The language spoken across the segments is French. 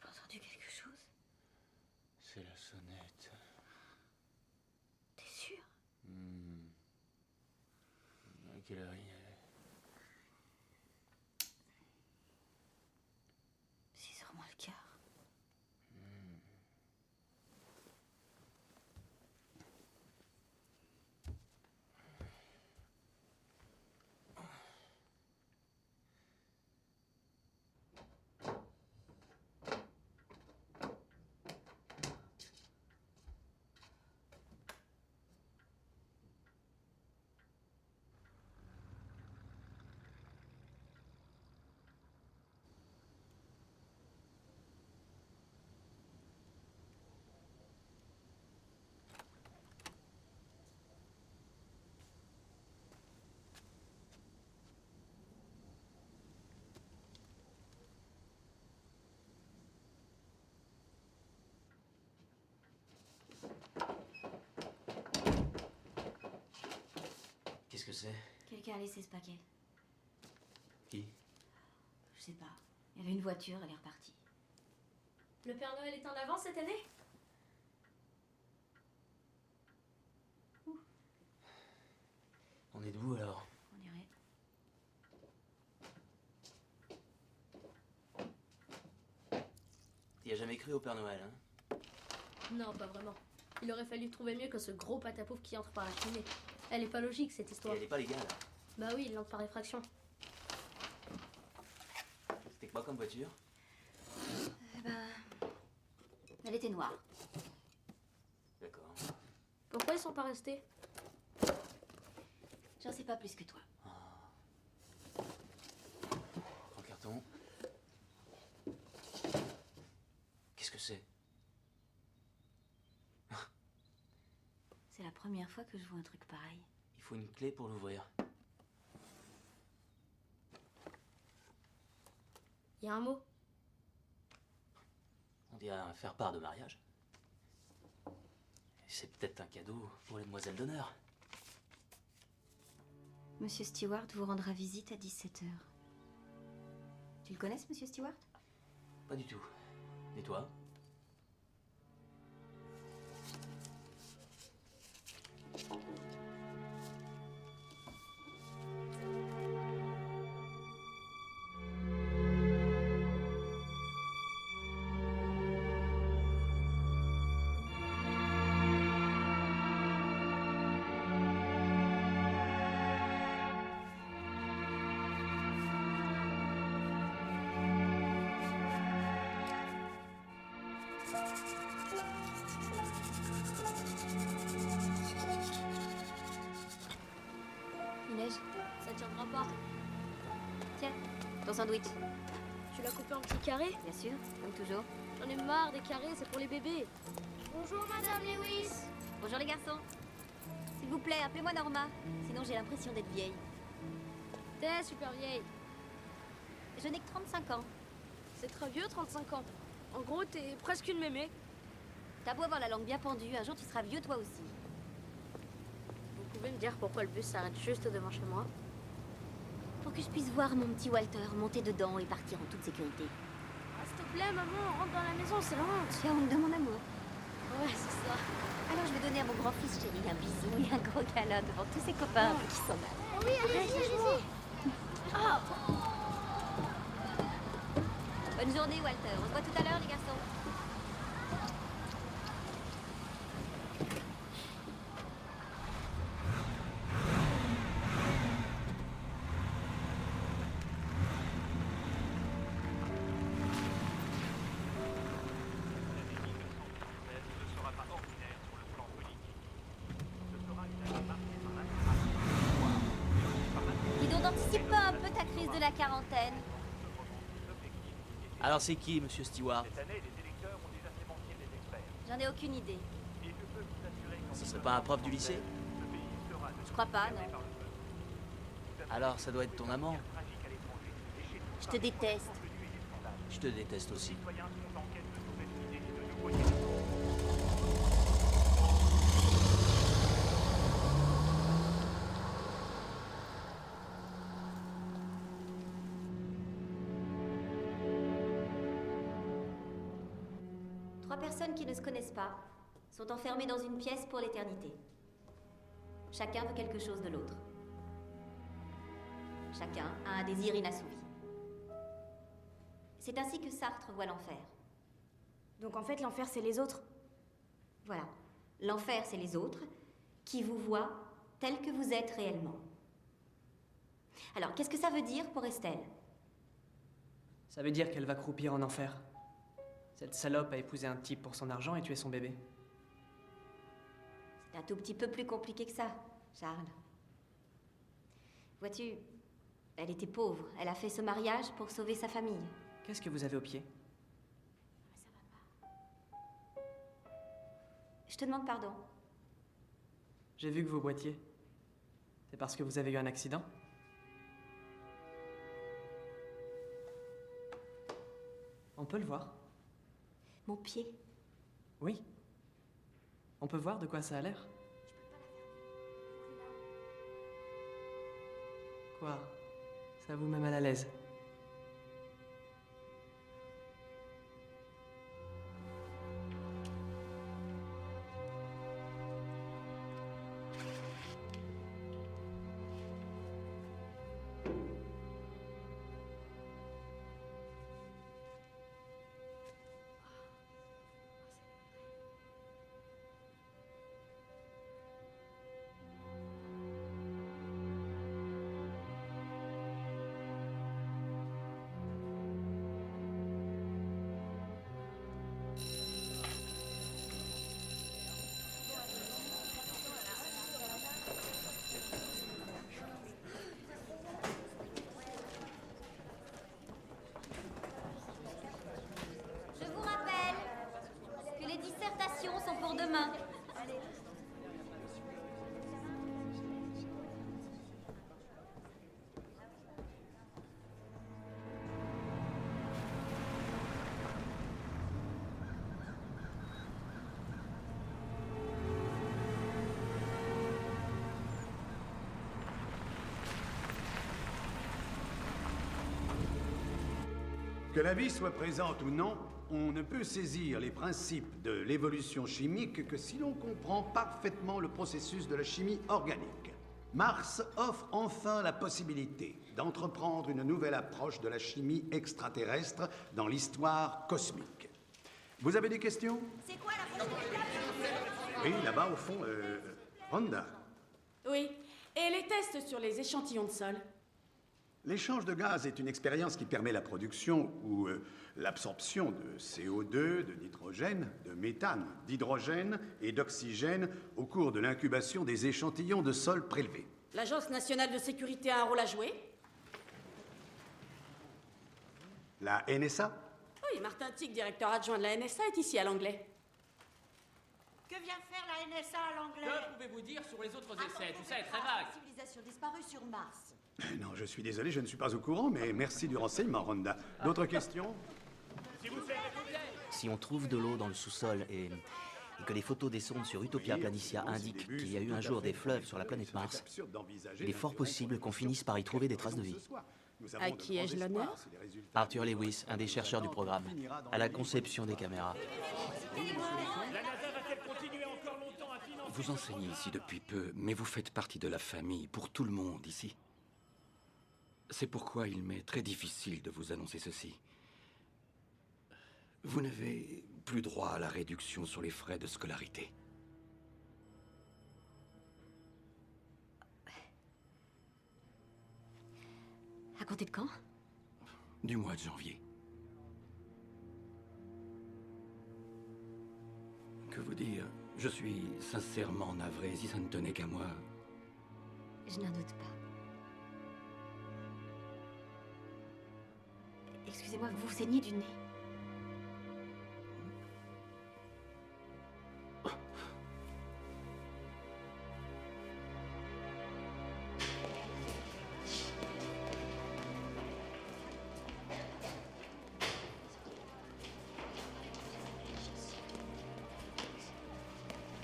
pas entendu quelque chose? C'est la sonnette. T'es sûr? À quelle heure il est? 6h moins le quart. Qu'est-ce que c'est? Quelqu'un a laissé ce paquet. Qui? Je sais pas. Il y avait une voiture, elle est repartie. Le Père Noël est en avance cette année? On est debout alors? On dirait. T'y as jamais cru au Père Noël, hein? Non, pas vraiment. Il aurait fallu trouver mieux que ce gros patapouf qui entre par la cheminée. Elle est pas logique cette Et histoire. elle est pas légale. Bah oui, il entre par effraction. C'était quoi comme voiture? Elle était noire. D'accord. Pourquoi ils sont pas restés? J'en sais pas plus que toi. En carton. Qu'est-ce que c'est? C'est la première fois que je vois un truc pareil. Il faut une clé pour l'ouvrir. Il y a un mot. On dirait un faire-part de mariage. C'est peut-être un cadeau pour les demoiselles d'honneur. Monsieur Stewart vous rendra visite à 17h. Tu le connais, ce Monsieur Stewart? Pas du tout. Et toi? Il neige. Ça tiendra pas. Tiens, ton sandwich. Tu l'as coupé en petits carrés? Bien sûr, comme toujours. J'en ai marre des carrés, c'est pour les bébés. Bonjour Madame Lewis. Bonjour les garçons. S'il vous plaît, appelez-moi Norma. Sinon j'ai l'impression d'être vieille. T'es super vieille. Je n'ai que 35 ans. C'est très vieux, 35 ans. En gros, t'es presque une mémé. T'as beau avoir la langue bien pendue, un jour tu seras vieux toi aussi. Vous pouvez me dire pourquoi le bus s'arrête juste devant chez moi? Pour que je puisse voir mon petit Walter monter dedans et partir en toute sécurité. Ah, s'il te plaît, maman, rentre dans la maison, c'est la honte. Tu as honte de mon amour. Ouais, c'est ça. Alors je vais donner à mon grand-fils chéri un bisou et un gros câlin devant tous ses copains qui sont là. Oh oui, allez-y, allez-y. Ah. Bonne journée Walter, on se voit tout à l'heure les garçons. ne sera pas ordinaire sur le plan politique. Ce sera une année marquée par l'intégration. Dis donc, n'anticipe pas un peu ta crise de la quarantaine. Alors c'est qui, monsieur Stewart? Cette année, les électeurs ont déjà fait mentir les experts. J'en ai aucune idée. Et je peux vous assurer qu'en Ce serait pas un prof du lycée? ce pays sera de Je crois pas, nouveau gouverné non. par le peuple. Alors ça doit être ton amant. Tragique à l'étranger. Et chez nous, Je te déteste. contenus et des scandales. Je te déteste aussi. Les citoyens sont en quête de nouvelles idées et de nouveaux dirigeants. personnes qui ne se connaissent pas sont enfermées dans une pièce pour l'éternité. Chacun veut quelque chose de l'autre. Chacun a un désir inassouvi. C'est ainsi que Sartre voit l'enfer. Donc en fait, l'enfer, c'est les autres. Voilà. L'enfer, c'est les autres qui vous voient tels que vous êtes réellement. Alors, qu'est-ce que ça veut dire pour Estelle? Ça veut dire qu'elle va croupir en enfer. Cette salope a épousé un type pour son argent et tué son bébé. C'est un tout petit peu plus compliqué que ça, Charles. Vois-tu, elle était pauvre. Elle a fait ce mariage pour sauver sa famille. Qu'est-ce que vous avez au pied? Je te demande pardon. J'ai vu que vous boitiez. C'est parce que vous avez eu un accident? On peut le voir? Mon pied. Oui. On peut voir de quoi ça a l'air? Quoi? Ça vous met mal à l'aise? Je vous rappelle que les dissertations sont pour demain. Que la vie soit présente ou non, on ne peut saisir les principes de l'évolution chimique que si l'on comprend parfaitement le processus de la chimie organique. Mars offre enfin la possibilité d'entreprendre une nouvelle approche de la chimie extraterrestre dans l'histoire cosmique. Vous avez des questions? C'est quoi la prochaine étape? Oui, là-bas au fond, Rhonda. Oui. Et les tests sur les échantillons de sol? L'échange de gaz est une expérience qui permet la production ou l'absorption de CO2, de nitrogène, de méthane, d'hydrogène et d'oxygène au cours de l'incubation des échantillons de sol prélevés. L'Agence nationale de sécurité a un rôle à jouer? La NSA? Oui, Martin Tick, directeur adjoint de la NSA, est ici à l'anglais. Que vient faire la NSA à l'anglais? Que pouvez-vous dire sur les autres essais? Tout ça est très vague. Civilisation disparue sur Mars. Non, je suis désolé, je ne suis pas au courant, mais merci du renseignement, Rhonda. D'autres questions? Si on trouve de l'eau dans le sous-sol et que les photos des sondes sur Utopia Planitia indiquent qu'il y a eu un jour des fleuves sur la planète Mars, il est fort possible qu'on finisse par y trouver des traces de vie. À qui ai-je l'honneur? Arthur Lewis, un des chercheurs du programme, à la conception des caméras. Vous enseignez ici depuis peu, mais vous faites partie de la famille pour tout le monde ici. C'est pourquoi il m'est très difficile de vous annoncer ceci. Vous n'avez plus droit à la réduction sur les frais de scolarité. À compter de quand? Du mois de janvier. Que vous dire? Je suis sincèrement navré. Si ça ne tenait qu'à moi... Je n'en doute pas. Excusez-moi, vous saignez du nez.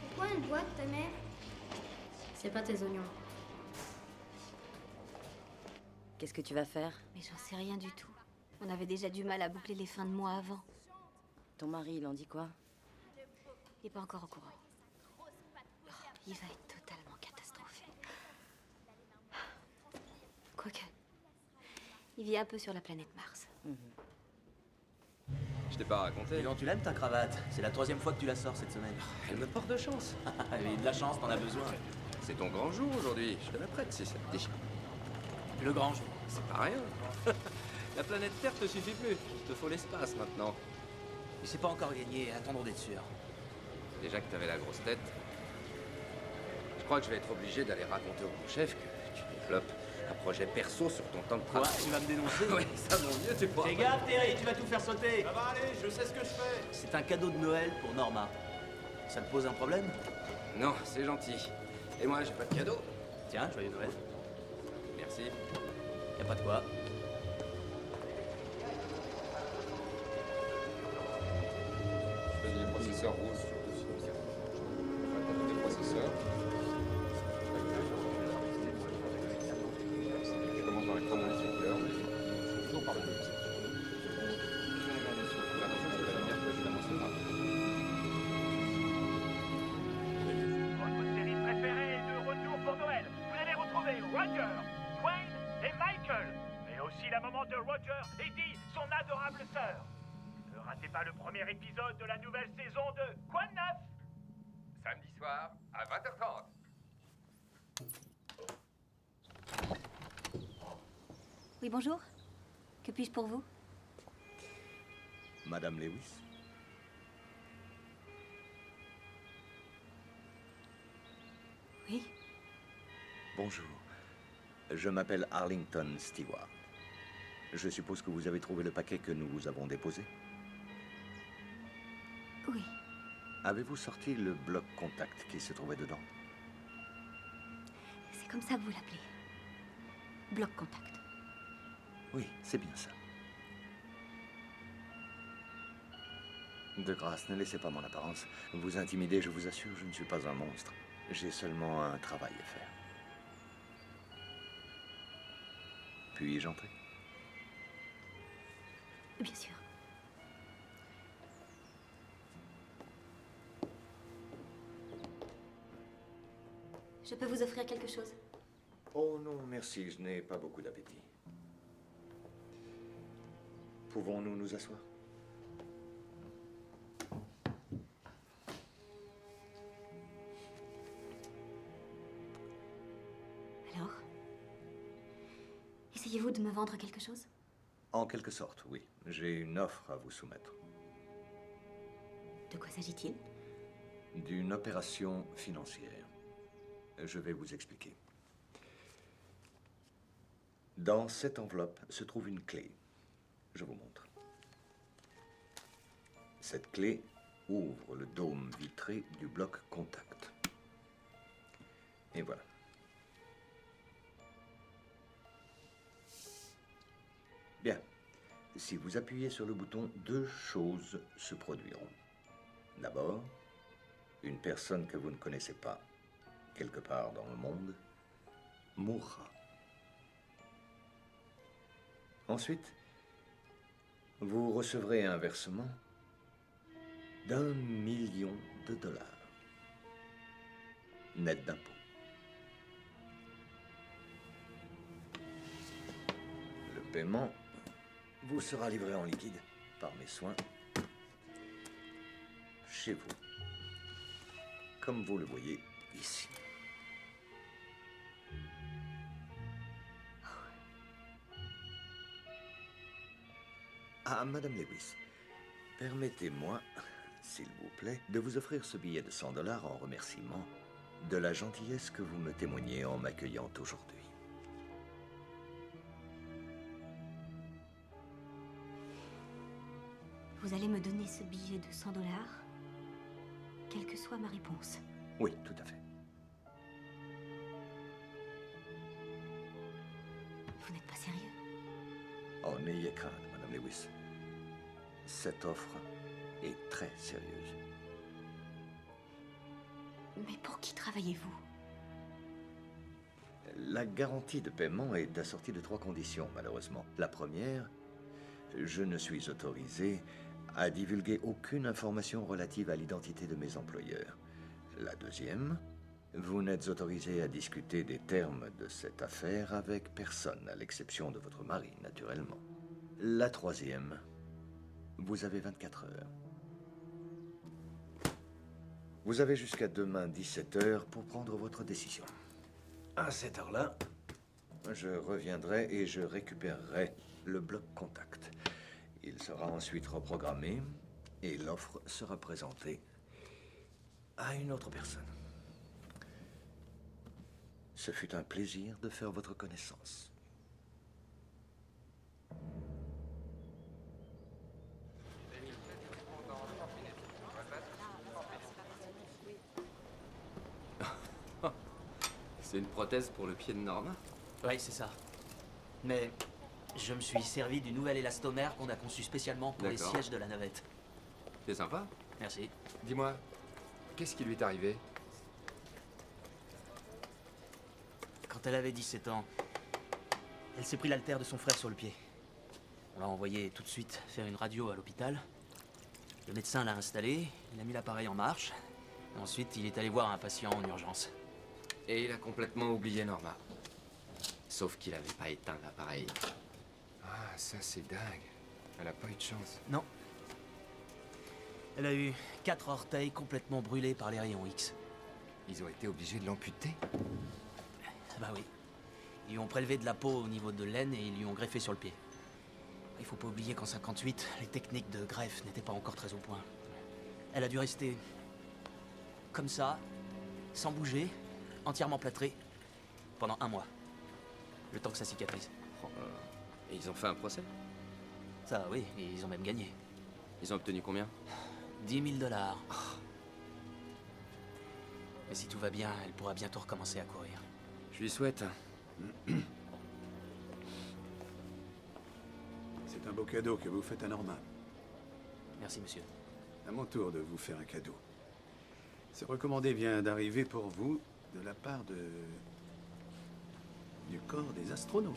Pourquoi une boîte, ta mère? C'est pas tes oignons. Qu'est-ce que tu vas faire? Mais j'en sais rien du tout. On avait déjà du mal à boucler les fins de mois avant. Ton mari, il en dit quoi? Il n'est pas encore au courant. Oh, il va être totalement catastrophé. Quoique, il vit un peu sur la planète Mars. Je t'ai pas raconté. Dis donc, tu l'aimes ta cravate? C'est la 3e fois que tu la sors cette semaine. Elle me porte de chance. Et de la chance, t'en as besoin. C'est ton grand jour aujourd'hui. Je te la prête si ça te dit. Le grand jour. C'est pas rien. La planète Terre te suffit plus. Il te faut l'espace maintenant. Mais c'est pas encore gagné, attendons d'être sûr. Déjà que t'avais la grosse tête. Je crois que je vais être obligé d'aller raconter au grand chef que tu développes un projet perso sur ton temps de Quoi? travail. Tu vas me dénoncer? Oui, ça vaut mieux, tu pourras. Fais gaffe, Terry, tu vas tout faire sauter. Ça va aller, je sais ce que je fais. C'est un cadeau de Noël pour Norma. Ça te pose un problème? Non, c'est gentil. Et moi, j'ai pas de cadeau. Tiens, joyeux Noël. Merci. Y a pas de quoi. Je faisais les processeurs rouges surtout si enfin, des processeurs. Je commence par les commandes sur cœur, mais c'est toujours par le même. Votre série préférée est de retour pour Noël. Vous allez retrouver Roger, Dwayne et Michael. Mais aussi la maman de Roger, Eddie, son adorable sœur. Ne ratez pas le premier épisode de la nouvelle saison de Quoi de neuf? Samedi soir à 20h30. Oui, bonjour. Que puis-je pour vous? Madame Lewis? Oui. Bonjour. Je m'appelle Arlington Stewart. Je suppose que vous avez trouvé le paquet que nous vous avons déposé? Oui. Avez-vous sorti le bloc contact qui se trouvait dedans? C'est comme ça que vous l'appelez. Bloc contact. Oui, c'est bien ça. De grâce, ne laissez pas mon apparence vous intimider, je vous assure, je ne suis pas un monstre. J'ai seulement un travail à faire. Puis-je entrer? Bien sûr. Je peux vous offrir quelque chose? Oh non, merci, je n'ai pas beaucoup d'appétit. Pouvons-nous nous asseoir? Alors? Essayez-vous de me vendre quelque chose? En quelque sorte, oui. J'ai une offre à vous soumettre. De quoi s'agit-il? D'une opération financière. Je vais vous expliquer. Dans cette enveloppe se trouve une clé. Je vous montre. Cette clé ouvre le dôme vitré du bloc contact. Et voilà. Bien. Si vous appuyez sur le bouton, deux choses se produiront. D'abord, une personne que vous ne connaissez pas, quelque part dans le monde, mourra. Ensuite, vous recevrez un versement d'1 million de dollars, net d'impôts. Le paiement vous sera livré en liquide par mes soins chez vous, comme vous le voyez ici. Ah, Madame Lewis, permettez-moi, s'il vous plaît, de vous offrir ce billet de 100 $ en remerciement de la gentillesse que vous me témoignez en m'accueillant aujourd'hui. Vous allez me donner ce billet de 100 $, quelle que soit ma réponse. Oui, tout à fait. Vous n'êtes pas sérieux? Oh, n'ayez crainte, Madame Lewis. Cette offre est très sérieuse. Mais pour qui travaillez-vous? La garantie de paiement est assortie de 3 conditions, malheureusement. La première, je ne suis autorisé à divulguer aucune information relative à l'identité de mes employeurs. La deuxième, vous n'êtes autorisé à discuter des termes de cette affaire avec personne, à l'exception de votre mari, naturellement. La troisième, vous avez 24 heures. Vous avez jusqu'à demain 17 heures pour prendre votre décision. À cette heure-là, je reviendrai et je récupérerai le bloc contact. Il sera ensuite reprogrammé et l'offre sera présentée à une autre personne. Ce fut un plaisir de faire votre connaissance. C'est une prothèse pour le pied de Norma? Oui, c'est ça. Mais je me suis servi du nouvel élastomère qu'on a conçu spécialement pour les D'accord. sièges de la navette. C'est sympa. Merci. Dis-moi, qu'est-ce qui lui est arrivé? Quand elle avait 17 ans, elle s'est pris l'haltère de son frère sur le pied. On l'a envoyé tout de suite faire une radio à l'hôpital. Le médecin l'a installé, il a mis l'appareil en marche. Ensuite, il est allé voir un patient en urgence. Et il a complètement oublié Norma. Sauf qu'il n'avait pas éteint l'appareil. Ah, ça c'est dingue. Elle a pas eu de chance. Non. Elle a eu 4 orteils complètement brûlés par les rayons X. Ils ont été obligés de l'amputer? Bah oui. Ils lui ont prélevé de la peau au niveau de l'aine et ils lui ont greffé sur le pied. Il faut pas oublier qu'en 58, les techniques de greffe n'étaient pas encore très au point. Elle a dû rester comme ça, sans bouger, entièrement plâtrée, pendant 1 mois. Le temps que ça cicatrise. Et ils ont fait un procès? Ça, oui, et ils ont même gagné. Ils ont obtenu combien? 10 000 $. Mais si tout va bien, elle pourra bientôt recommencer à courir. Je lui souhaite. C'est un beau cadeau que vous faites à Norma. Merci, monsieur. À mon tour de vous faire un cadeau. Ce recommandé vient d'arriver pour vous de la part du corps des astronautes.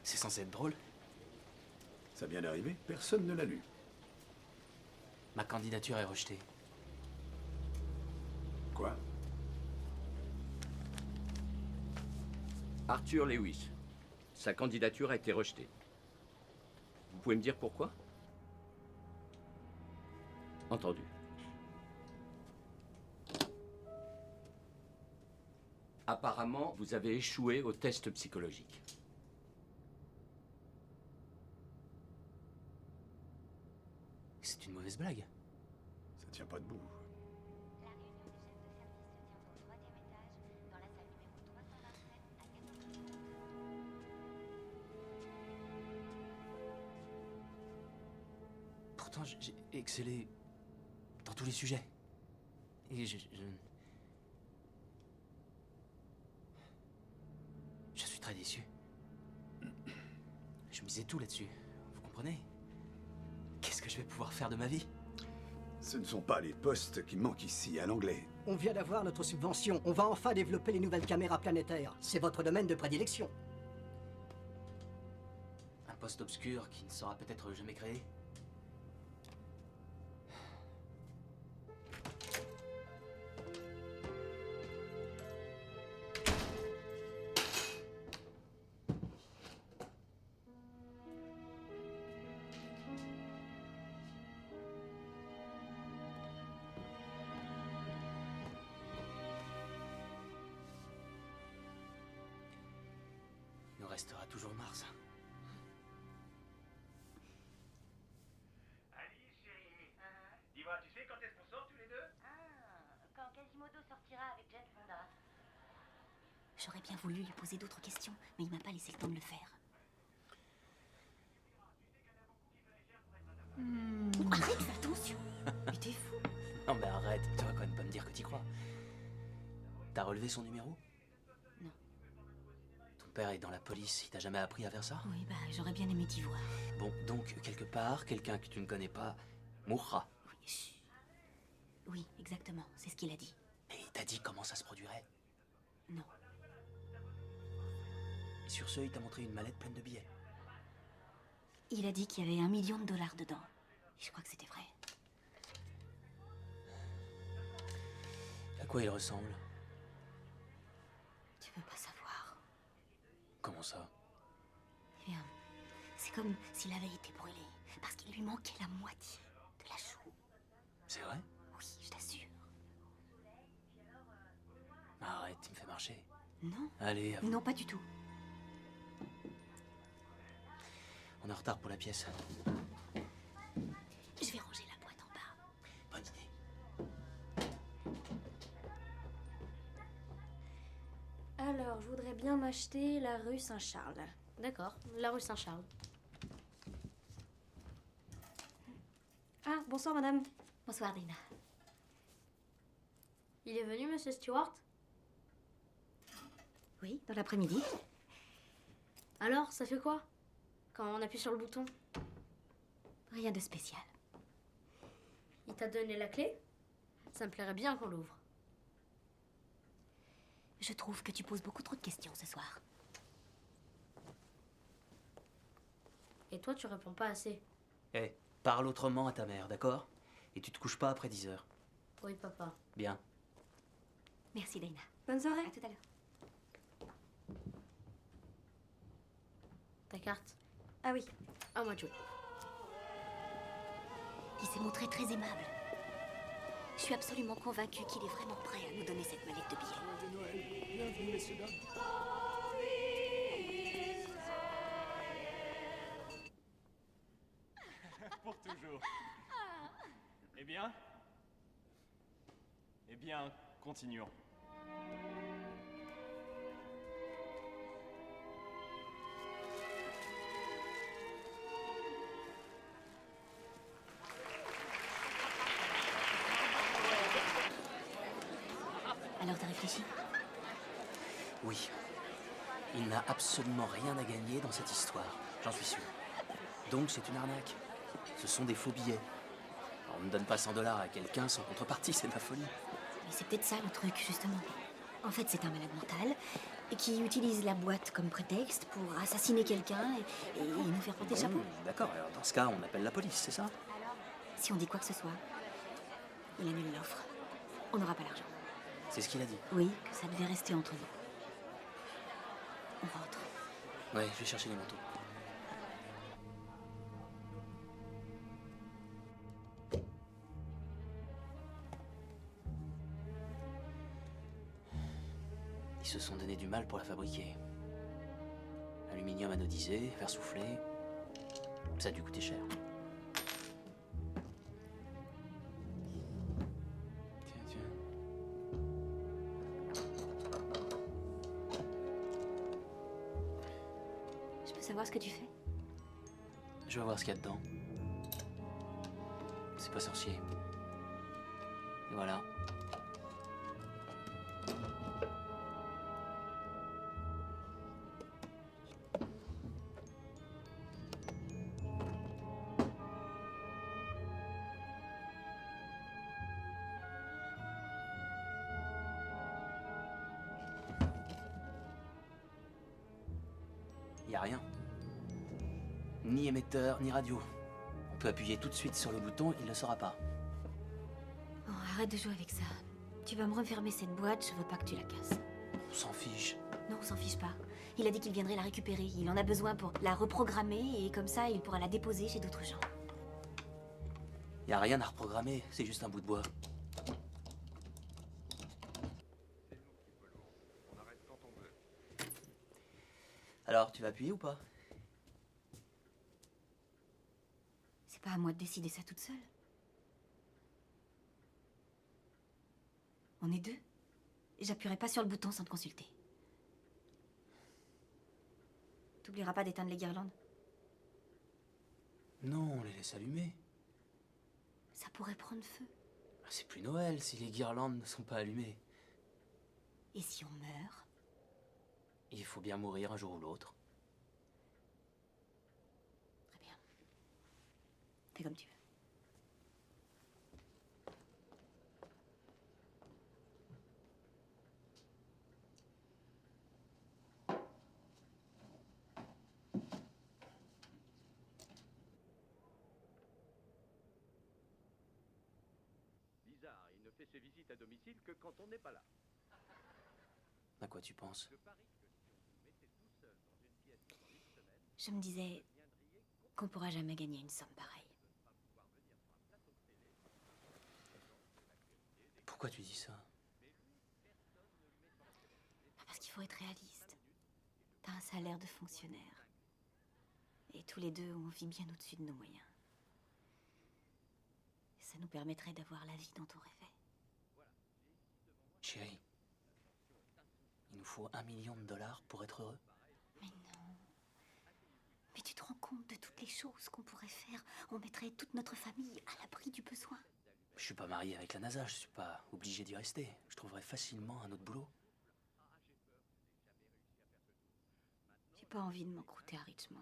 C'est censé être drôle. Ça vient d'arriver, personne ne l'a lu. Ma candidature est rejetée. Quoi? Arthur Lewis. Sa candidature a été rejetée. Vous pouvez me dire pourquoi? Entendu. Apparemment, vous avez échoué au test psychologique. C'est une mauvaise blague. Ça tient pas debout. Pourtant, j'ai excellé dans tous les sujets. Et je suis très déçu. Je misais tout là-dessus. Vous comprenez? Qu'est-ce que je vais pouvoir faire de ma vie? Ce ne sont pas les postes qui manquent ici, à l'anglais. On vient d'avoir notre subvention. On va enfin développer les nouvelles caméras planétaires. C'est votre domaine de prédilection. Un poste obscur qui ne sera peut-être jamais créé? Il nous restera toujours Mars. Alice, chérie. Dis-moi, tu sais quand est-ce qu'on sort tous les deux? Quand Quasimodo sortira avec Jane Fonda. J'aurais bien voulu lui poser d'autres questions, mais il m'a pas laissé le temps de le faire. Arrête, fais attention. Mais t'es fou. Non mais arrête, tu vas quand même pas me dire que t'y crois. T'as relevé son numéro? Non. Ton père est dans la police, il t'a jamais appris à faire ça? Oui, bah, j'aurais bien aimé t'y voir. Bon, donc, quelque part, quelqu'un que tu ne connais pas mourra. Oui, chut. Oui, exactement, c'est ce qu'il a dit. Et il t'a dit comment ça se produirait? Non. Et sur ce, il t'a montré une mallette pleine de billets. Il a dit qu'il y avait $1 million dedans. Et je crois que c'était vrai. À quoi il ressemble? Tu veux pas savoir. Comment ça? Eh bien, c'est comme s'il avait été brûlé, parce qu'il lui manquait la moitié de la joue. C'est vrai? Oui, je t'assure. Arrête, il me fait marcher. Non. Allez, avoue. Non, pas du tout. On est en retard pour la pièce. Je vais ranger la boîte en bas. Bonne idée. Alors, je voudrais bien m'acheter la rue Saint-Charles. D'accord, la rue Saint-Charles. Ah, bonsoir madame. Bonsoir, Dina. Il est venu, monsieur Stewart? Oui, dans l'après-midi. Alors, ça fait quoi? Quand on appuie sur le bouton? Rien de spécial. Il t'a donné la clé? Ça me plairait bien qu'on l'ouvre. Je trouve que tu poses beaucoup trop de questions ce soir. Et toi, tu réponds pas assez. Eh, parle autrement à ta mère, d'accord? Et tu te couches pas après 10 heures. Oui, papa. Bien. Merci, Dina. Bonne soirée. À tout à l'heure. Ta carte? Ah oui. À moi de jouer. Il s'est montré très aimable. Je suis absolument convaincue qu'il est vraiment prêt à nous donner cette mallette de billets. Bienvenue, messieurs, dames. Pour toujours. Eh bien? Eh bien, continuons. Alors, t'as réfléchi? Oui. Il n'a absolument rien à gagner dans cette histoire, j'en suis sûr. Donc c'est une arnaque. Ce sont des faux billets. On ne donne pas $100 à quelqu'un sans contrepartie, c'est de la folie. Mais c'est peut-être ça le truc, justement. En fait, c'est un malade mental qui utilise la boîte comme prétexte pour assassiner quelqu'un et nous faire porter le chapeau. D'accord, alors dans ce cas, on appelle la police, c'est ça? Si on dit quoi que ce soit, il annule l'offre. On n'aura pas l'argent. C'est ce qu'il a dit. Oui, que ça devait rester entre nous. On rentre. Ouais, je vais chercher les manteaux. Ils se sont donné du mal pour la fabriquer. Aluminium anodisé, verre soufflé. Ça a dû coûter cher. Tiens. Je peux savoir ce que tu fais? Je vais voir ce qu'il y a dedans. C'est pas sorcier. Et voilà. Y a rien. Ni émetteur, ni radio. On peut appuyer tout de suite sur le bouton, il ne le saura pas. Oh, arrête de jouer avec ça. Tu vas me refermer cette boîte, je veux pas que tu la casses. On s'en fiche. Non, on s'en fiche pas. Il a dit qu'il viendrait la récupérer. Il en a besoin pour la reprogrammer et comme ça, il pourra la déposer chez d'autres gens. Y a rien à reprogrammer, c'est juste un bout de bois. Alors, tu vas appuyer ou pas? C'est pas à moi de décider ça toute seule. On est deux. Et j'appuierai pas sur le bouton sans te consulter. T'oublieras pas d'éteindre les guirlandes? Non, on les laisse allumer. Ça pourrait prendre feu. C'est plus Noël si les guirlandes ne sont pas allumées. Et si on meurt? Il faut bien mourir un jour ou l'autre. Très bien. Fais comme tu veux. Bizarre, il ne fait ses visites à domicile que quand on n'est pas là. À quoi tu penses? Je parie que si on vous mettait tout seul dans une pièce pendant une semaine, Je me disais qu'on pourra jamais gagner une somme pareille. Pourquoi tu dis ça? Parce qu'il faut être réaliste. T'as un salaire de fonctionnaire. Et tous les deux, on vit bien au-dessus de nos moyens. Et ça nous permettrait d'avoir la vie dont on rêvait. Chérie, il nous faut $1 million pour être heureux. Mais non. Mais tu te rends compte de toutes les choses qu'on pourrait faire? On mettrait toute notre famille à l'abri du besoin. Je suis pas marié avec la NASA, je suis pas obligé d'y rester. Je trouverai facilement un autre boulot. J'ai pas envie de m'encrouter à Richmond.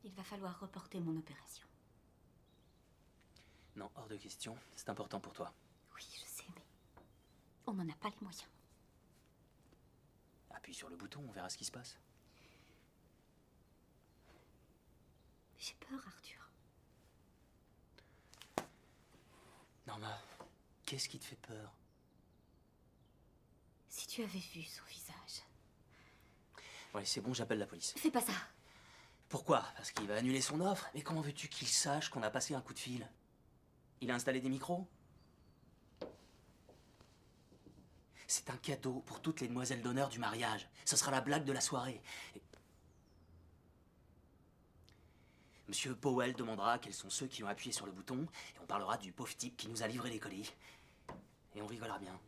Il va falloir reporter mon opération. Non, hors de question, c'est important pour toi. Oui, je sais, mais on n'en a pas les moyens. Appuie sur le bouton, on verra ce qui se passe. J'ai peur, Arthur. Norma, qu'est-ce qui te fait peur? Si tu avais vu son visage. Ouais, c'est bon, j'appelle la police. Fais pas ça. Pourquoi? Parce qu'il va annuler son offre? Mais comment veux-tu qu'il sache qu'on a passé un coup de fil? Il a installé des micros? C'est un cadeau pour toutes les demoiselles d'honneur du mariage. Ce sera la blague de la soirée. Monsieur Powell demandera quels sont ceux qui ont appuyé sur le bouton, et on parlera du pauvre type qui nous a livré les colis. Et on rigolera bien.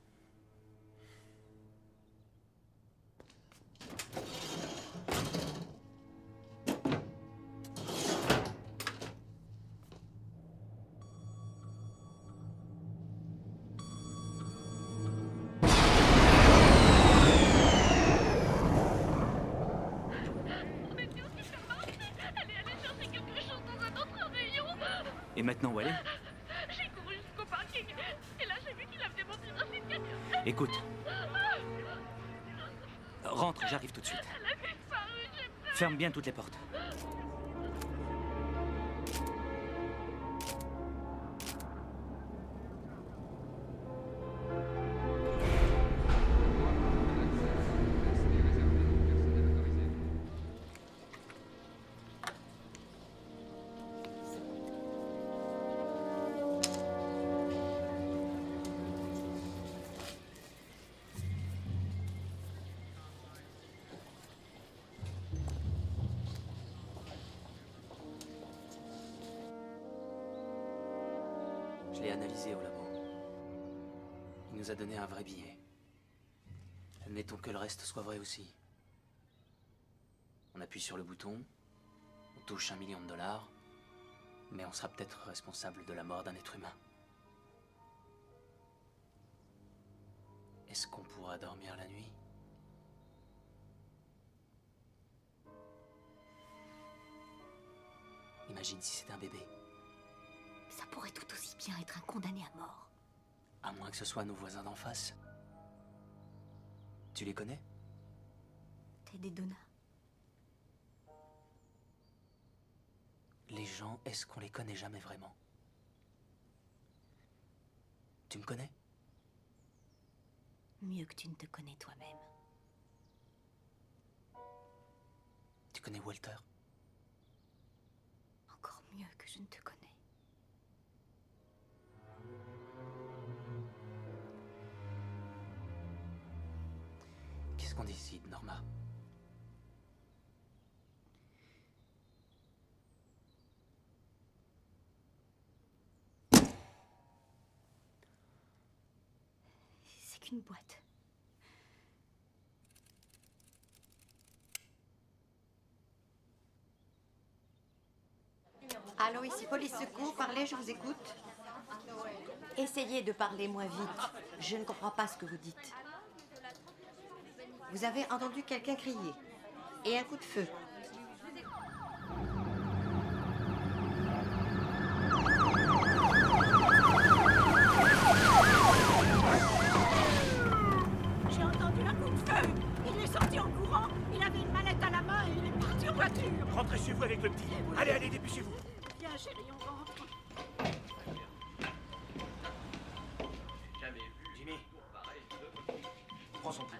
Et maintenant, où aller? J'ai couru jusqu'au parking et là j'ai vu qu'il avait monté dans une voiture. Écoute. Rentre, j'arrive tout de suite. Elle a disparu, j'ai peur. Ferme bien toutes les portes. Je l'ai analysé au labo. Il nous a donné un vrai billet. Admettons que le reste soit vrai aussi. On appuie sur le bouton, on touche $1 million, mais on sera peut-être responsable de la mort d'un être humain. Est-ce qu'on pourra dormir la nuit? Imagine si c'était un bébé. Ça pourrait tout aussi bien être un condamné à mort. À moins que ce soit nos voisins d'en face. Tu les connais? Ted et Donna. Les gens, est-ce qu'on les connaît jamais vraiment? Tu me connais? Mieux que tu ne te connais toi-même. Tu connais Walter? Encore mieux que je ne te connais. Qu'est-ce qu'on décide, Norma? C'est qu'une boîte. Allô, ici police secours, parlez, je vous écoute. Essayez de parler moins vite. Je ne comprends pas ce que vous dites. Vous avez entendu quelqu'un crier. Et un coup de feu. J'ai entendu un coup de feu. Il est sorti en courant. Il avait une mallette à la main et il est parti en voiture. Rentrez chez vous avec le petit. Allez, allez, dépêchez-vous. Viens, chérie, on rentre. Jimmy, prends son pouls.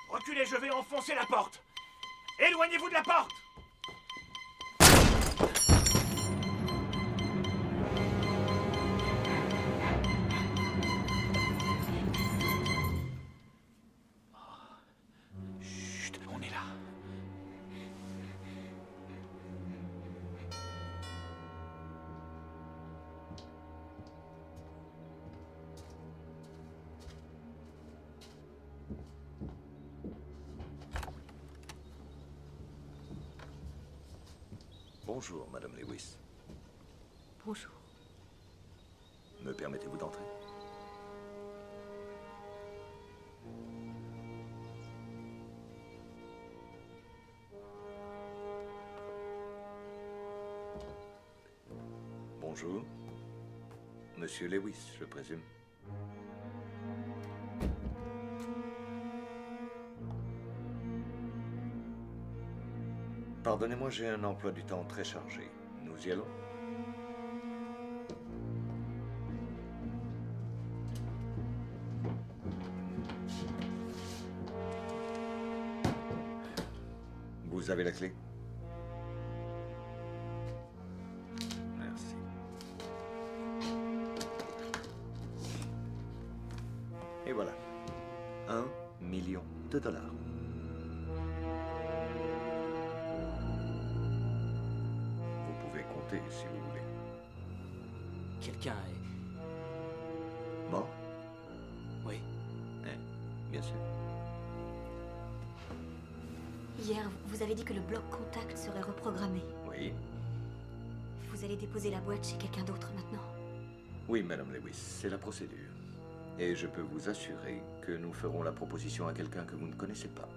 Reculez, je vais enfoncer la porte. Éloignez-vous de la porte. Chut, on est là. Bonjour, Madame Lewis. Bonjour. Me permettez-vous d'entrer? Bonjour. Monsieur Lewis, je présume. Pardonnez-moi, j'ai un emploi du temps très chargé. Nous y allons? Vous avez la clé? Merci. Et voilà. 1 million de dollars. Vous pouvez compter si vous voulez. Quelqu'un est... Mort? Oui. Bien sûr. Hier, vous avez dit que le bloc contact serait reprogrammé. Oui. Vous allez déposer la boîte chez quelqu'un d'autre maintenant. Oui, Madame Lewis, c'est la procédure. Et je peux vous assurer que nous ferons la proposition à quelqu'un que vous ne connaissez pas.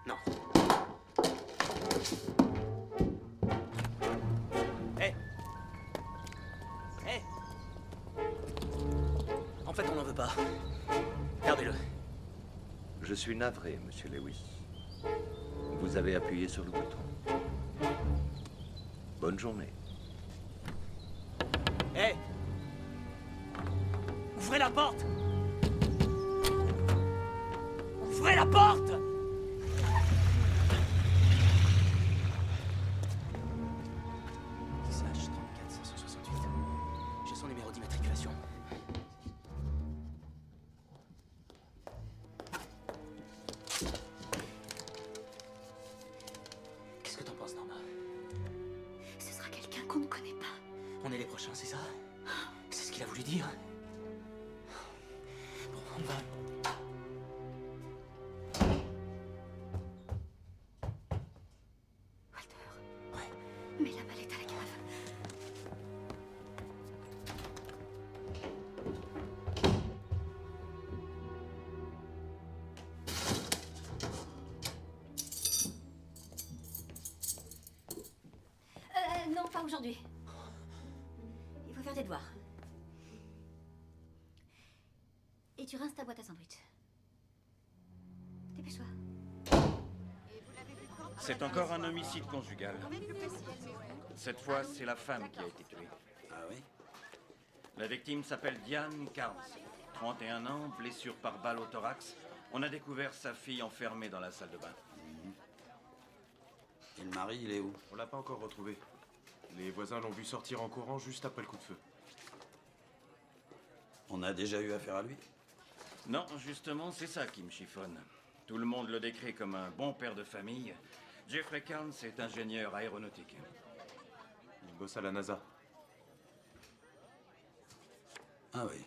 Non. Hé. Hé. En fait, on n'en veut pas. Gardez-le. Je suis navré, Monsieur Lewis. Vous avez appuyé sur le bouton. Bonne journée. Hé. Ouvrez la porte. Ouvrez la porte. J'ai son numéro d'immatriculation. Qu'est-ce que t'en penses, Norma? Ce sera quelqu'un qu'on ne connaît pas. On est les prochains, c'est ça? C'est ce qu'il a voulu dire? Bon, on va... Mets la mallette à la cave. Pas aujourd'hui. Il faut faire tes devoirs. Et tu rinces ta boîte à sandwich. Dépêche-toi. C'est encore un homicide conjugal. Cette fois, c'est la femme qui a été tuée. Ah oui? La victime s'appelle Diane Carnes. 31 ans, blessure par balle au thorax. On a découvert sa fille enfermée dans la salle de bain. Et le mari, il est où? On l'a pas encore retrouvé. Les voisins l'ont vu sortir en courant juste après le coup de feu. On a déjà eu affaire à lui? Non, justement, c'est ça qui me chiffonne. Tout le monde le décrit comme un bon père de famille. Jeffrey Carnes est ingénieur aéronautique. Il bosse à la NASA. Ah oui.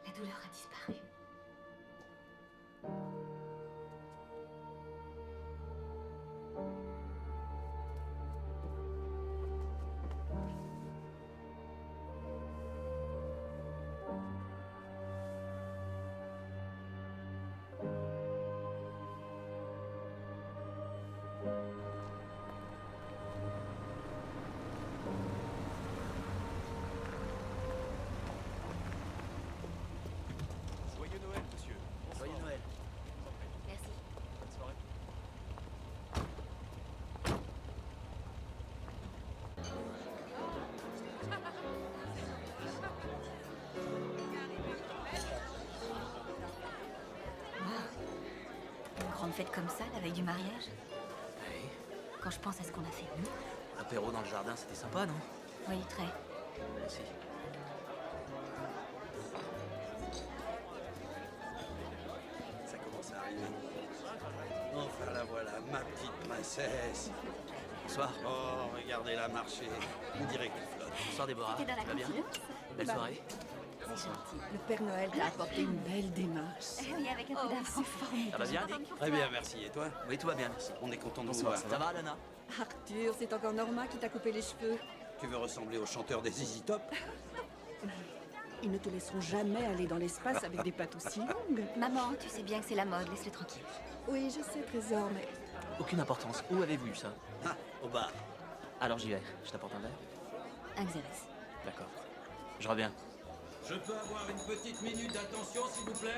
La douleur a disparu. Joyeux Noël, monsieur. Joyeux Noël. Merci. Bonne soirée. Une grande fête comme ça, la veille du mariage. Oui. Quand je pense à ce qu'on a fait nous. L'apéro dans le jardin, c'était sympa, non? Oui, très. Merci. Ça commence à arriver. Enfin la voilà, ma petite princesse. Bonsoir. Oh, regardez-la marcher. On dirait qu'elle flotte. Bonsoir Déborah. T'es dans la Tu vas bien? confidence? Belle soirée. C'est gentil. Le Père Noël t'a apporté une belle démarche. Oui, avec un peu d'avance. Ça va bien, Dick? Très bien, merci. Et toi? Oui, tout va bien, merci. On est content de vous Bonsoir, voir. ça va, Lana? Arthur, c'est encore Norma qui t'a coupé les cheveux. Tu veux ressembler au chanteur des ZZ Top? Ils ne te laisseront jamais aller dans l'espace avec des pattes aussi longues. Maman, tu sais bien que c'est la mode, laisse-le tranquille. Oui, je sais, Trésor, mais... Aucune importance. Où avez-vous eu ça? Ah, au bar. Alors j'y vais. Je t'apporte un verre? Un Xérès. D'accord. Je reviens. Je peux avoir une petite minute d'attention, s'il vous plaît?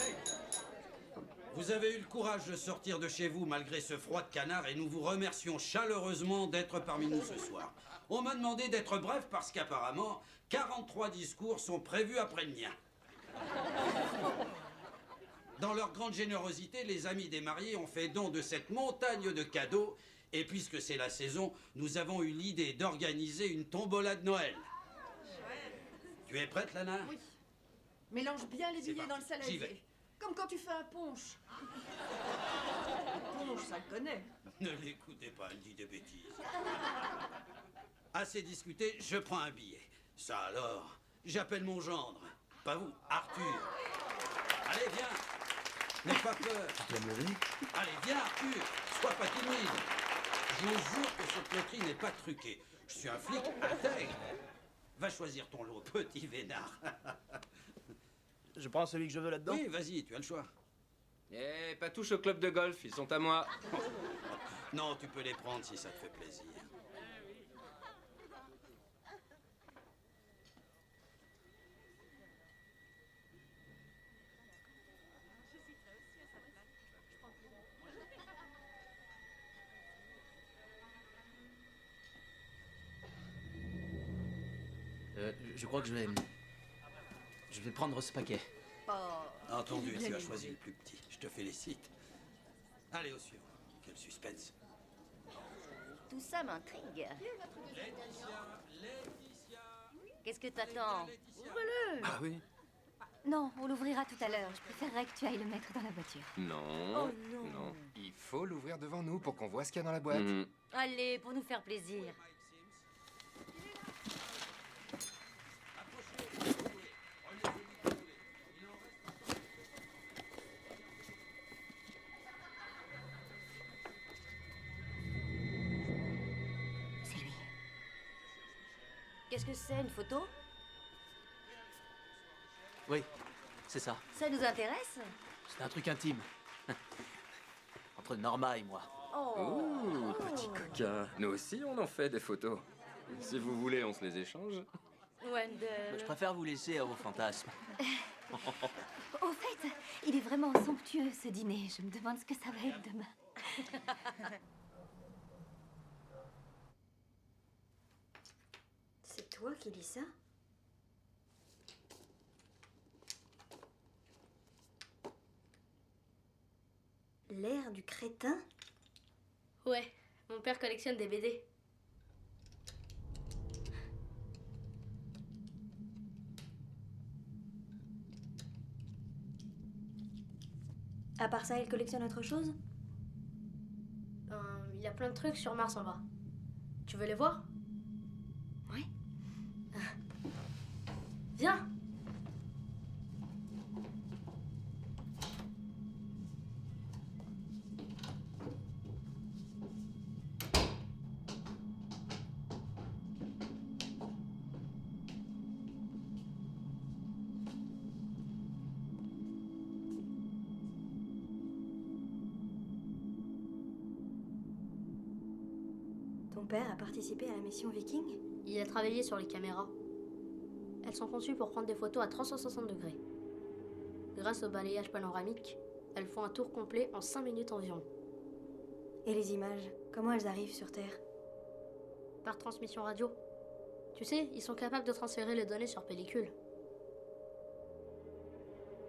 Vous avez eu le courage de sortir de chez vous malgré ce froid de canard et nous vous remercions chaleureusement d'être parmi nous ce soir. On m'a demandé d'être bref parce qu'apparemment, 43 discours sont prévus après le mien. Dans leur grande générosité, les amis des mariés ont fait don de cette montagne de cadeaux et puisque c'est la saison, nous avons eu l'idée d'organiser une tombola de Noël. Tu es prête, Lana? Oui. Mélange bien les C'est billets dans le parti. J'y vais. saladier. Comme quand tu fais un punch. Punch, ça le connaît. Ne l'écoutez pas, elle dit des bêtises. Assez discuté, je prends un billet. Ça alors, j'appelle mon gendre. Pas vous, Arthur. Allez, viens. N'aie pas peur. Tu vas me lever? Allez, viens, Arthur. Sois pas timide. Je vous jure que cette loterie n'est pas truquée. Je suis un flic intègre. Va choisir ton lot, petit vénard. Je prends celui que je veux là-dedans? Oui, vas-y, tu as le choix. Eh, pas touche au club de golf, ils sont à moi. Non, tu peux les prendre si ça te fait plaisir. Je crois que je vais prendre ce paquet. Entendu, tu as choisi le plus petit. Je te félicite. Allez, au suivant. Quel suspense. Tout ça m'intrigue. Qu'est-ce que t'attends? Ouvre-le. Ah oui? Non, on l'ouvrira tout à l'heure. Je préférerais que tu ailles le mettre dans la voiture. Non. Oh non. Non. Il faut l'ouvrir devant nous pour qu'on voit ce qu'il y a dans la boîte. Allez, pour nous faire plaisir. C'est lui. Qu'est-ce que c'est, une photo? Oui, c'est ça. Ça nous intéresse? C'est un truc intime. Entre Norma et moi. Oh, Petit coquin. Nous aussi, on en fait des photos. Si vous voulez, on se les échange. Wendell. Je préfère vous laisser à vos fantasmes. Au fait, il est vraiment somptueux ce dîner. Je me demande ce que ça va être demain. C'est toi qui lis ça? L'ère du crétin? Ouais, mon père collectionne des BD. À part ça, il collectionne autre chose? Il y a plein de trucs sur Mars en bas. Tu veux les voir? Oui. Viens. Ton père a participé à la mission Viking? Il a travaillé sur les caméras. Elles sont conçues pour prendre des photos à 360 degrés. Grâce au balayage panoramique, elles font un tour complet en 5 minutes environ. Et les images, comment elles arrivent sur Terre? Par transmission radio. Tu sais, ils sont capables de transférer les données sur pellicule.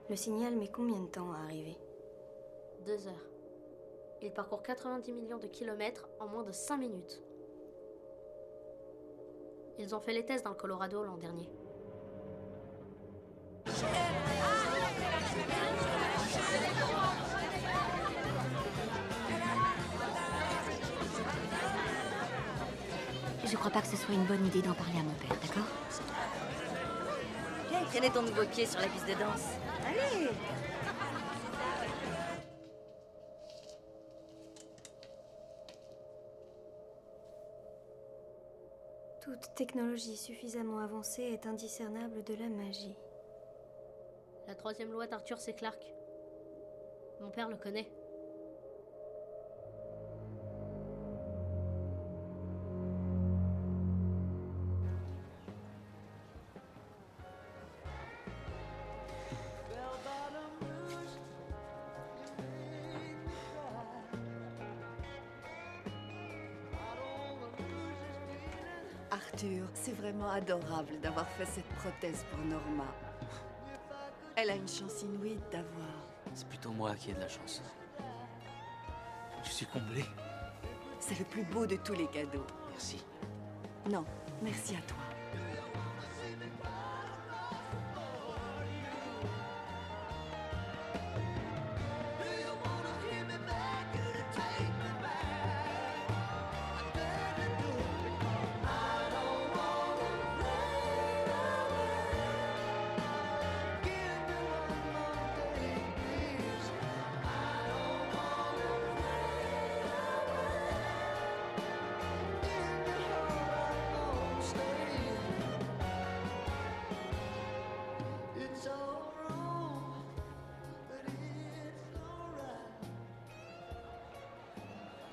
Le signal met combien de temps à arriver? 2 heures. Il parcourt 90 millions de kilomètres en moins de 5 minutes. Ils ont fait les tests dans le Colorado l'an dernier. Je crois pas que ce soit une bonne idée d'en parler à mon père, d'accord? Viens traîner ton nouveau pied sur la piste de danse. Allez. Toute technologie suffisamment avancée est indiscernable de la magie. La 3e loi d'Arthur C. Clarke. Mon père le connaît. Arthur, c'est vraiment adorable d'avoir fait cette prothèse pour Norma. Elle a une chance inouïe d'avoir. C'est plutôt moi qui ai de la chance. Je suis comblé. C'est le plus beau de tous les cadeaux. Merci. Non, merci à toi.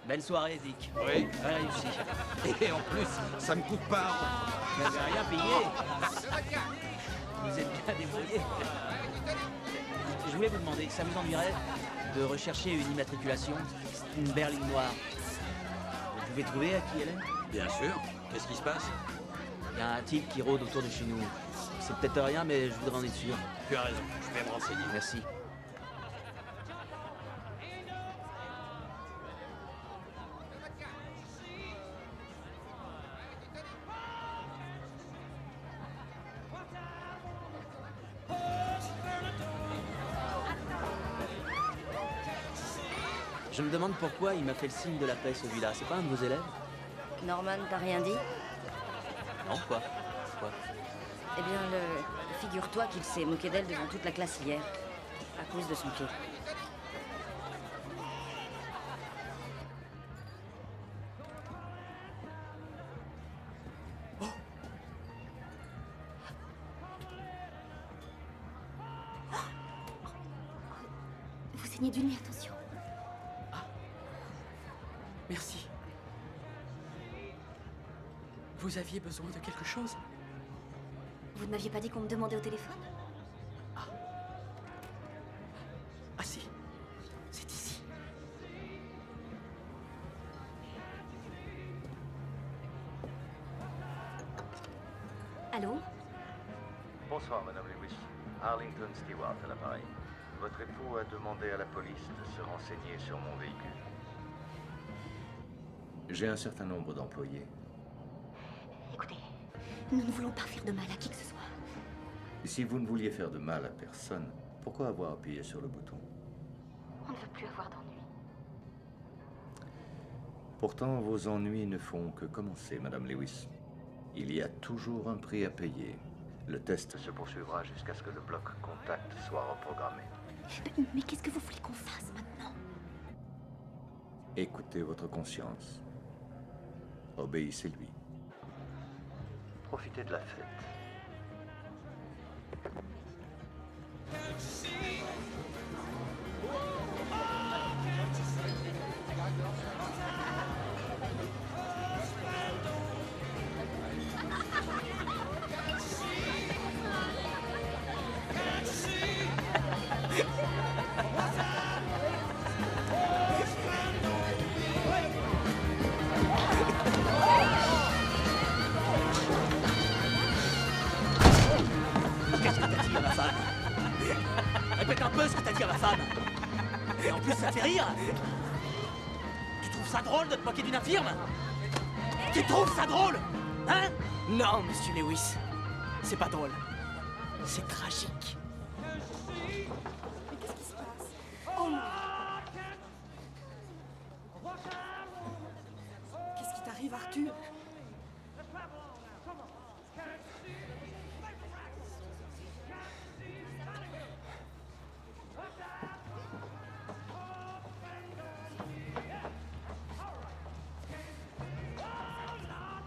Belle soirée, Dick. Oui. Réussi. Et en plus, ça me coûte pas. Vous n'avez rien payé. Vous êtes bien débrouillé. Je voulais vous demander, ça vous ennuierait de rechercher une immatriculation, une berline noire? Vous pouvez trouver à qui elle est? Bien sûr. Qu'est-ce qui se passe? Il y a un type qui rôde autour de chez nous. C'est peut-être rien, mais je voudrais en être sûr. Tu as raison, je vais me renseigner. Merci. Je me demande pourquoi il m'a fait le signe de la paix, celui-là. C'est pas un de vos élèves? Norman, t'as rien dit? Non, quoi? Quoi? Eh bien, figure-toi qu'il s'est moqué d'elle devant toute la classe hier, à cause de son pied. Vous saignez du nez, attention. Merci. Vous aviez besoin de quelque chose? Vous ne m'aviez pas dit qu'on me demandait au téléphone? Ah si, c'est ici. Allô? Bonsoir, Madame Lewis. Arlington Stewart à l'appareil. Votre époux a demandé à la police de se renseigner sur mon véhicule. J'ai un certain nombre d'employés. Écoutez, nous ne voulons pas faire de mal à qui que ce soit. Si vous ne vouliez faire de mal à personne, pourquoi avoir appuyé sur le bouton? On ne veut plus avoir d'ennuis. Pourtant, vos ennuis ne font que commencer, Madame Lewis. Il y a toujours un prix à payer. Le test se poursuivra jusqu'à ce que le bloc contact soit reprogrammé. Mais qu'est-ce que vous voulez qu'on fasse maintenant? Écoutez votre conscience. Obéissez-lui. Profitez de la fête. Qu'est-ce que t'as dit à ma femme? Répète un peu ce que t'as dit à ma femme. Et en plus, ça fait rire. Tu trouves ça drôle de te moquer d'une infirme? Tu trouves ça drôle? Hein? Non, monsieur Lewis. C'est pas drôle. C'est tragique. Mais qu'est-ce qui se passe? Oh non! Qu'est-ce qui t'arrive, Arthur?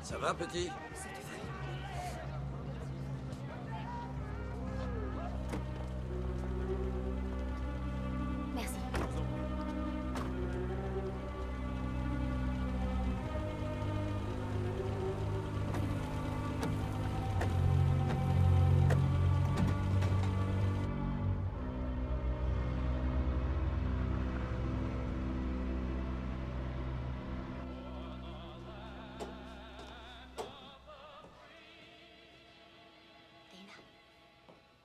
Ça va, petit? Merci. Dana,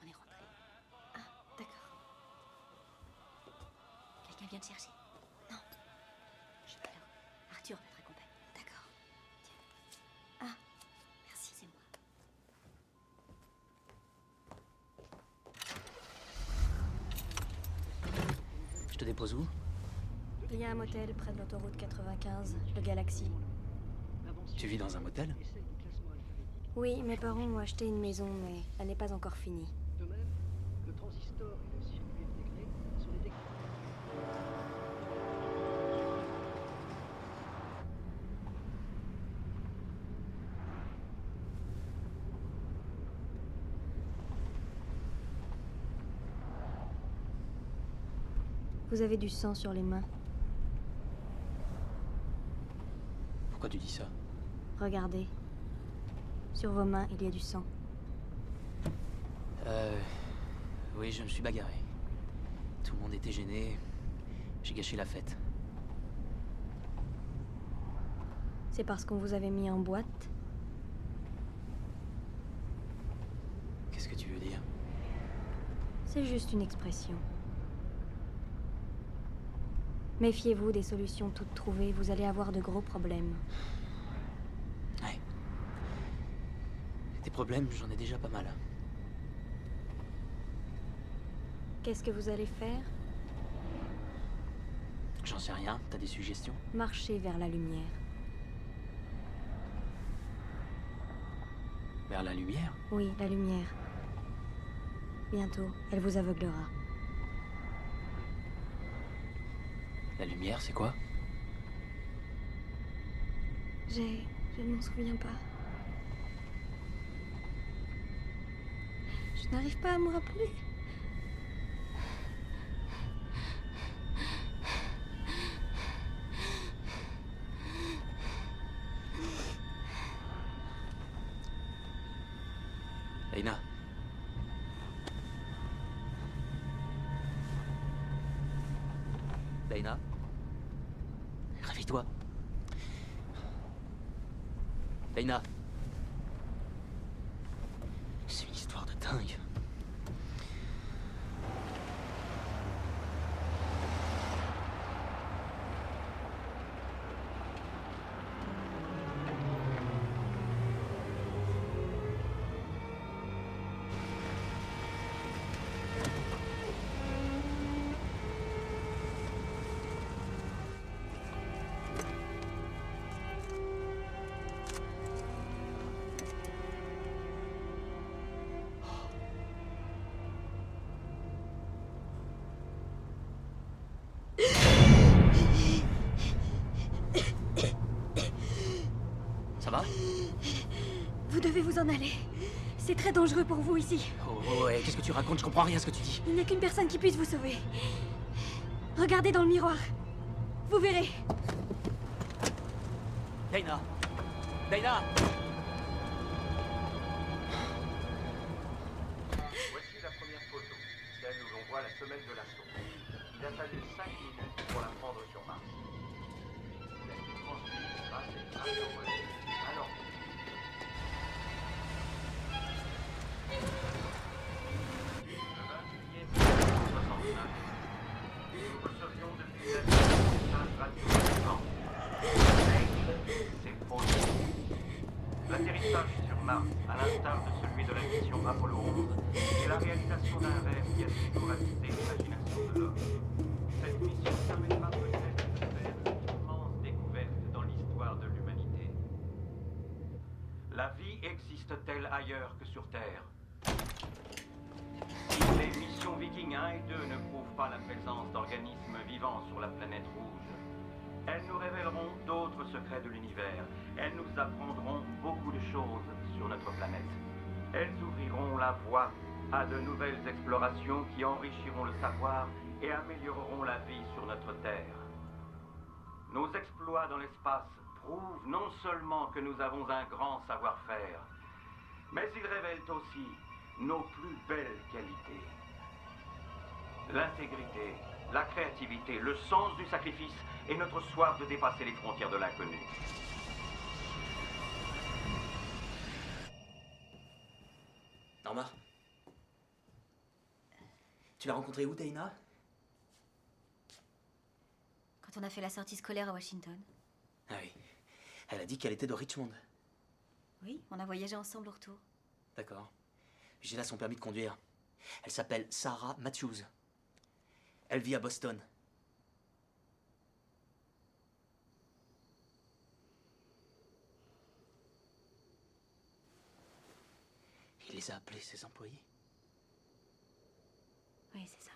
on est rentré. Ah, d'accord. Quelqu'un vient te chercher? Non. Chut, alors, Arthur va te accompagner. D'accord. Tiens. Ah, merci, c'est moi. Je te dépose où? Il y a un motel près de l'autoroute 95, le Galaxy. Tu vis dans un motel? Oui, mes parents ont acheté une maison, mais elle n'est pas encore finie. Vous avez du sang sur les mains. Pourquoi tu dis ça? Regardez. Sur vos mains, il y a du sang. Oui, je me suis bagarré. Tout le monde était gêné. J'ai gâché la fête. C'est parce qu'on vous avait mis en boîte? C'est juste une expression. Méfiez-vous des solutions toutes trouvées, vous allez avoir de gros problèmes. Ouais. Des problèmes, j'en ai déjà pas mal. Qu'est-ce que vous allez faire? J'en sais rien, t'as des suggestions? Marchez vers la lumière. Vers la lumière? Oui, la lumière. Bientôt, elle vous aveuglera. La lumière, c'est quoi? Je ne m'en souviens pas. Je n'arrive pas à me rappeler. Dana. Dana. Réveille-toi. Dana. C'est une histoire de dingue. Ça va? Vous devez vous en aller. C'est très dangereux pour vous ici. Oh ouais, qu'est-ce que tu racontes? Je comprends rien à ce que tu dis. Il n'y a qu'une personne qui puisse vous sauver. Regardez dans le miroir. Vous verrez. Dana. Dana. Voici la première photo, celle où l'on voit la semelle de la sonde. Il a fallu 5 minutes pour la prendre sur Mars. Elle a été transmise grâce à une trace envoyée à l'orbite. Le 20 juillet 1969, nous recevrions depuis la Terre un message radio suivant. C'est faux. L'atterrissage sur Mars, à l'instar de celui de la mission Apollo 11, est la réalisation d'un rêve qui a toujours habité l'imagination de l'homme. Cette mission permettra peut-être de faire une immense découverte dans l'histoire de l'humanité. La vie existe-t-elle ailleurs que sur Terre? Si les missions Viking 1 et 2 ne prouvent pas la présence d'organismes vivants sur la planète rouge, elles nous révéleront d'autres secrets de l'univers. Elles nous apprendront beaucoup de choses sur notre planète. Elles ouvriront la voie à de nouvelles explorations qui enrichiront le savoir et amélioreront la vie sur notre Terre. Nos exploits dans l'espace prouvent non seulement que nous avons un grand savoir-faire, mais ils révèlent aussi nos plus belles qualités. L'intégrité, la créativité, le sens du sacrifice et notre soif de dépasser les frontières de l'inconnu. Norma? Tu l'as rencontrée où, Dana? Quand on a fait la sortie scolaire à Washington. Ah oui. Elle a dit qu'elle était de Richmond. Oui, on a voyagé ensemble au retour. D'accord. J'ai là son permis de conduire. Elle s'appelle Sarah Matthews. Elle vit à Boston. Il les a appelés, ses employés. Oui, c'est ça.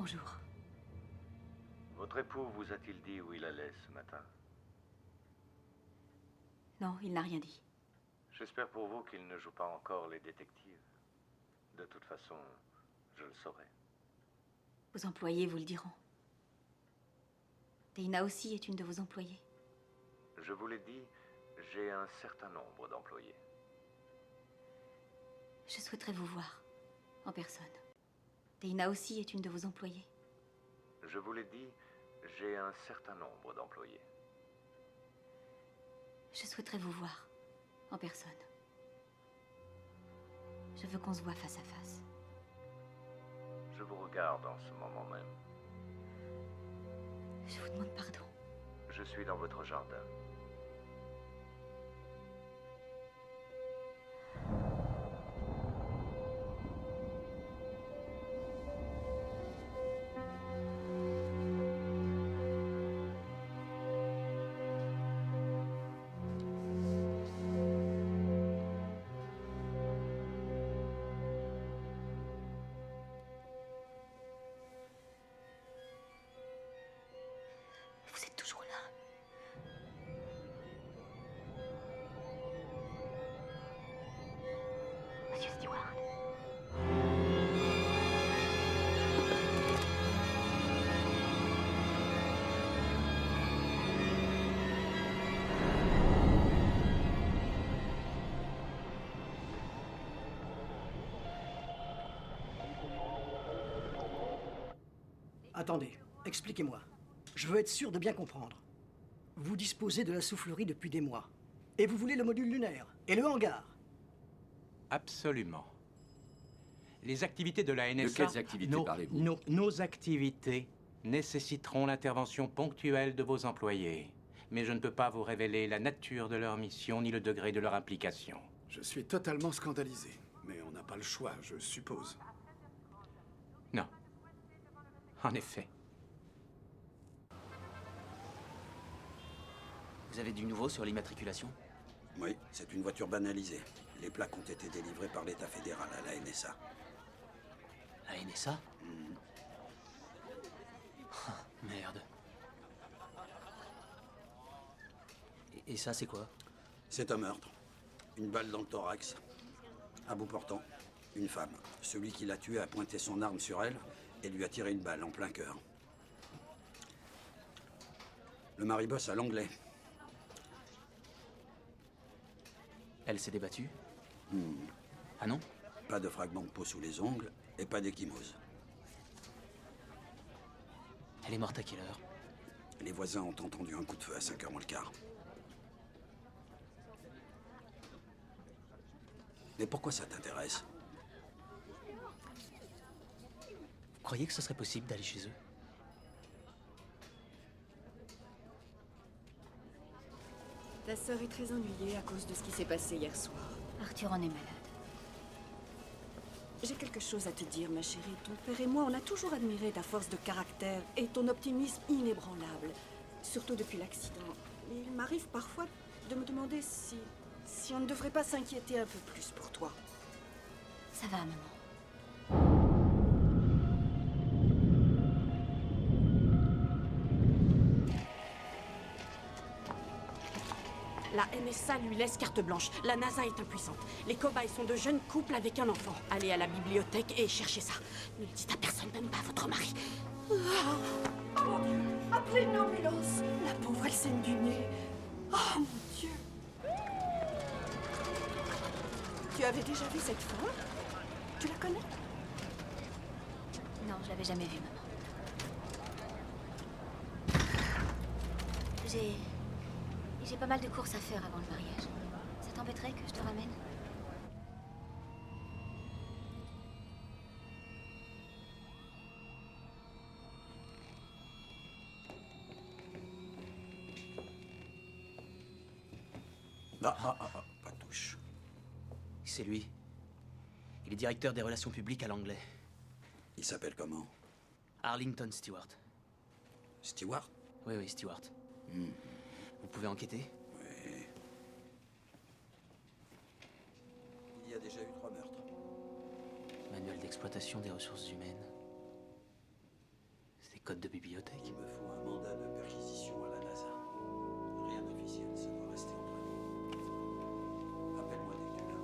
Bonjour. Votre époux vous a-t-il dit où il allait ce matin? Non, il n'a rien dit. J'espère pour vous qu'il ne joue pas encore les détectives. De toute façon, je le saurai. Vos employés vous le diront. Dana aussi est une de vos employées. Je vous l'ai dit, j'ai un certain nombre d'employés. Je souhaiterais vous voir, en personne. Dana aussi est une de vos employées. Je vous l'ai dit, j'ai un certain nombre d'employés. Je souhaiterais vous voir, en personne. Je veux qu'on se voit face à face. Je vous regarde en ce moment même. Je vous demande pardon. Je suis dans votre jardin. Vous êtes toujours là. Monsieur Stewart. Attendez, expliquez-moi. Je veux être sûr de bien comprendre. Vous disposez de la soufflerie depuis des mois. Et vous voulez le module lunaire et le hangar. Absolument. Les activités de la NSA... De quelles activités parlez-vous? Nos activités nécessiteront l'intervention ponctuelle de vos employés. Mais je ne peux pas vous révéler la nature de leur mission ni le degré de leur implication. Je suis totalement scandalisé. Mais on n'a pas le choix, je suppose. Non. En effet. Vous avez du nouveau sur l'immatriculation? Oui, c'est une voiture banalisée. Les plaques ont été délivrées par l'État fédéral à la NSA. La NSA? Oh, merde. Et ça, c'est quoi? C'est un meurtre. Une balle dans le thorax. À bout portant, une femme. Celui qui l'a tuée a pointé son arme sur elle et lui a tiré une balle en plein cœur. Le mari bosse à l'anglais. Elle s'est débattue? Ah non? Pas de fragments de peau sous les ongles et pas d'échymose. Elle est morte à quelle heure? Les voisins ont entendu un coup de feu à 5h moins le quart. Mais pourquoi ça t'intéresse? Vous croyez que ce serait possible d'aller chez eux? Ta sœur est très ennuyée à cause de ce qui s'est passé hier soir. Arthur en est malade. J'ai quelque chose à te dire, ma chérie. Ton père et moi, on a toujours admiré ta force de caractère et ton optimisme inébranlable. Surtout depuis l'accident. Mais il m'arrive parfois de me demander si on ne devrait pas s'inquiéter un peu plus pour toi. Ça va, maman. La NSA lui laisse carte blanche. La NASA est impuissante. Les cobayes sont de jeunes couples avec un enfant. Allez à la bibliothèque et cherchez ça. Ne le dites à personne, même pas à votre mari. Oh mon Dieu! Appelez une ambulance! La pauvre, elle saigne du nez. Oh mon Dieu! Tu avais déjà vu cette femme? Tu la connais? Non, je l'avais jamais vue, maman. J'ai pas mal de courses à faire avant le mariage. Ça t'embêterait que je te ramène? Pas de touche. C'est lui. Il est directeur des relations publiques à l'anglais. Il s'appelle comment? Arlington Stewart. Stewart? Oui, oui, Stewart. Vous pouvez enquêter? Oui. Il y a déjà eu 3 meurtres. Manuel d'exploitation des ressources humaines. code de bibliothèque. Il me faut un mandat de perquisition à la NASA. Rien d'officiel, ça doit rester entre nous. Appelle-moi dès que tu l'as.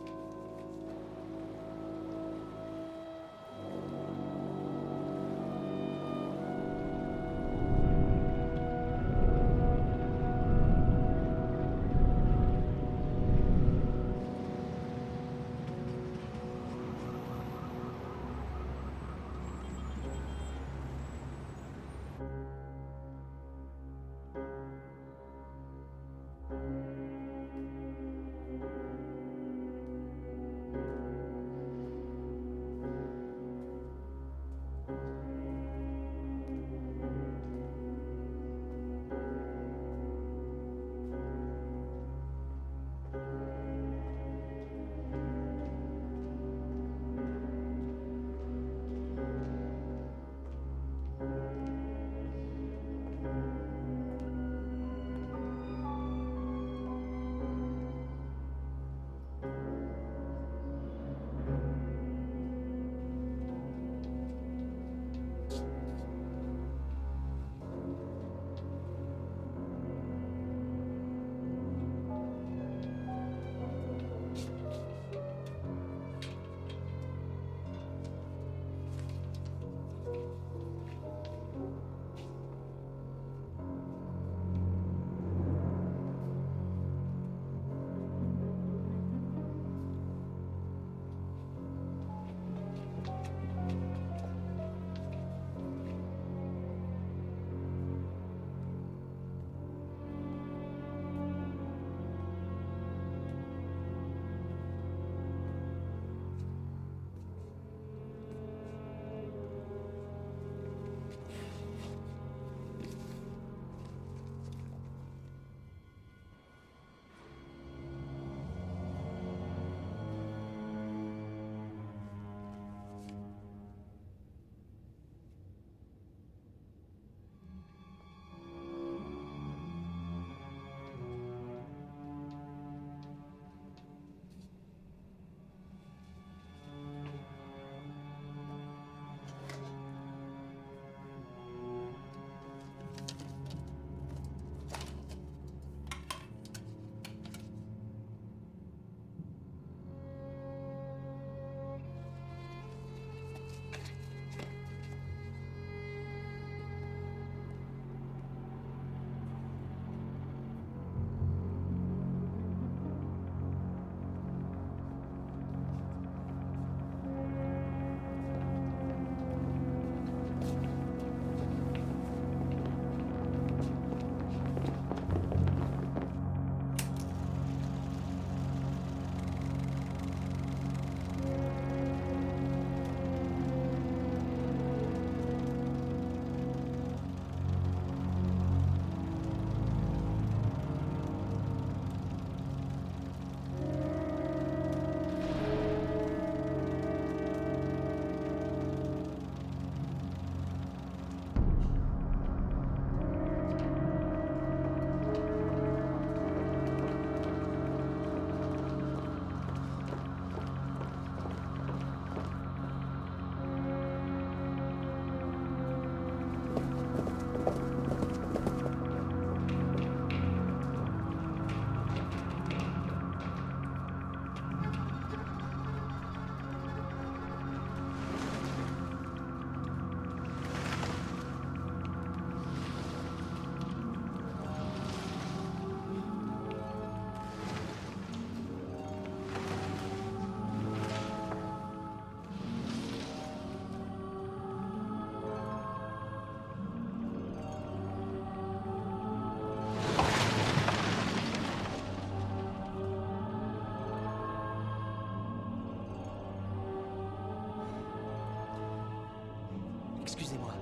Excusez-moi.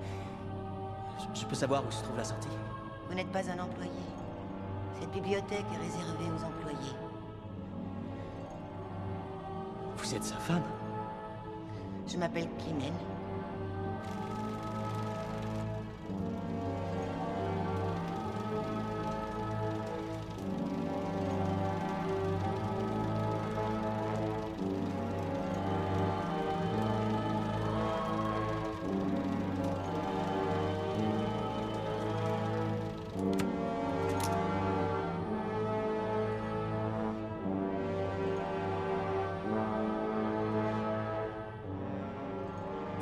Je peux savoir où se trouve la sortie? Vous n'êtes pas un employé. Cette bibliothèque est réservée aux employés. Vous êtes sa femme? Je m'appelle Climène.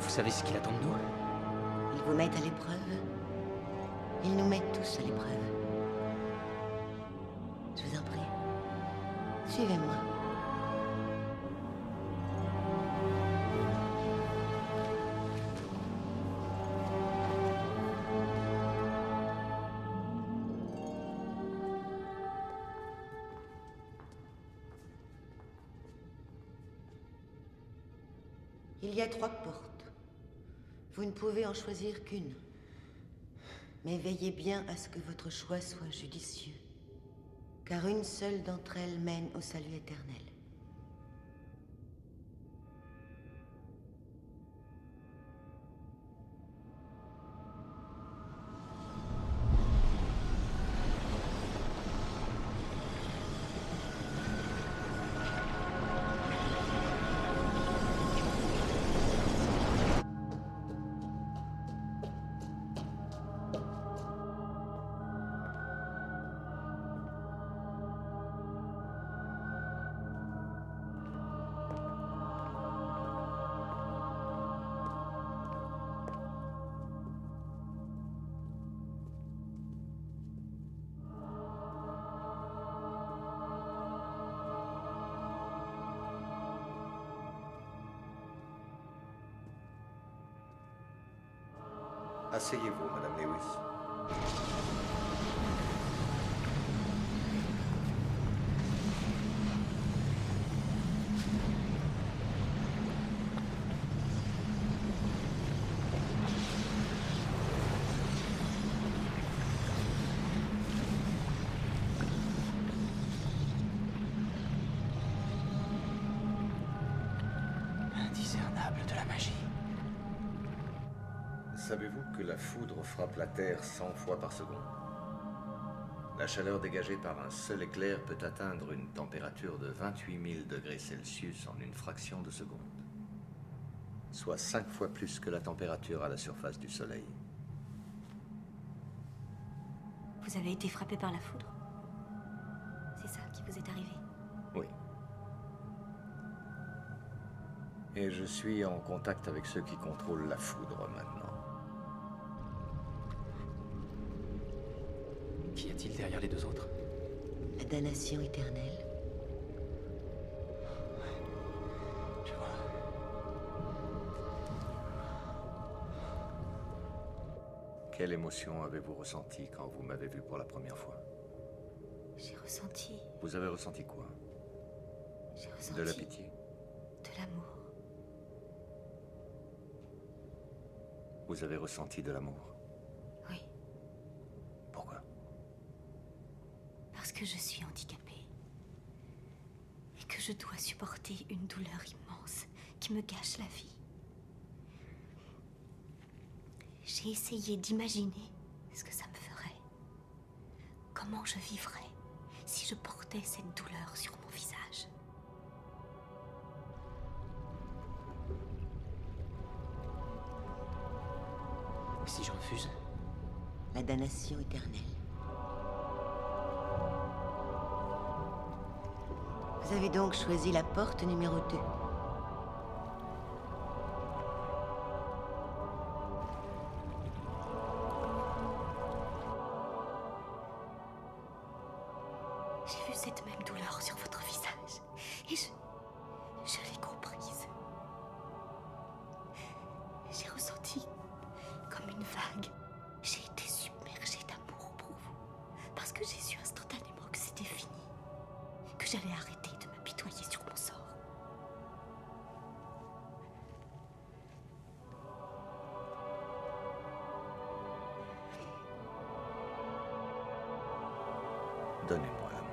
Vous savez ce qu'il attend de nous? Ils vous mettent à l'épreuve. Ils nous mettent tous à l'épreuve. Je vous en prie. Suivez-moi. Il y a 3 portes. Vous ne pouvez en choisir qu'une. Mais veillez bien à ce que votre choix soit judicieux. Car une seule d'entre elles mène au salut éternel. Asseyez-vous, Madame Lewis. Indiscernable de la magie. Savez-vous que la foudre frappe la Terre 100 fois par seconde? La chaleur dégagée par un seul éclair peut atteindre une température de 28 000 degrés Celsius en une fraction de seconde. Soit 5 fois plus que la température à la surface du Soleil. Vous avez été frappé par la foudre? C'est ça qui vous est arrivé? Oui. Et je suis en contact avec ceux qui contrôlent la foudre maintenant. Qu'y a-t-il derrière les 2 autres? La damnation éternelle. Je vois. Quelle émotion avez-vous ressenti quand vous m'avez vu pour la première fois? J'ai ressenti... Vous avez ressenti quoi? J'ai ressenti... De la pitié? De l'amour. Vous avez ressenti de l'amour? Oui. Pourquoi? Parce que je suis handicapée. Et que je dois supporter une douleur immense qui me gâche la vie. J'ai essayé d'imaginer ce que ça me ferait. Comment je vivrais si je portais cette douleur sur mon visage. Si je refuse? La damnation éternelle. Vous avez donc choisi la porte numéro 2. J'ai vu cette même douleur sur votre visage. Et je l'ai comprise. J'ai ressenti comme une vague. J'ai été submergée d'amour pour vous. Parce que j'ai su instantanément que c'était fini. Que j'allais arrêter de m'apitoyer sur mon sort. Donnez-moi la main.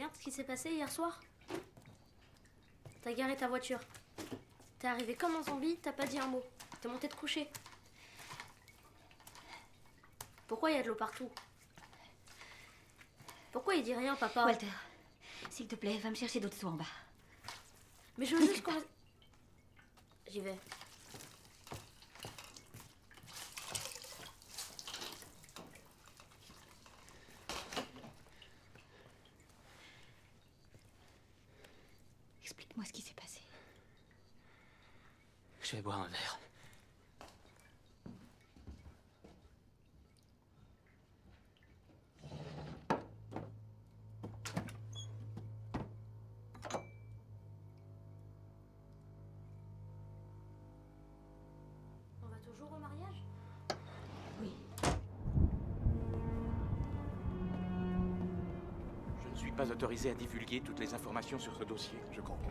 souviens de ce qui s'est passé hier soir? T'as garé ta voiture. T'es arrivé comme un zombie, t'as pas dit un mot. T'es monté te coucher. Pourquoi il y a de l'eau partout? Pourquoi il dit rien, papa? Walter, s'il te plaît, va me chercher d'autres seaux en bas. Mais je veux juste qu'on... J'y vais. Explique-moi ce qui s'est passé. Je vais boire un verre. On va toujours au mariage? Oui. Je ne suis pas autorisé à divulguer toutes les informations sur ce dossier. Je comprends.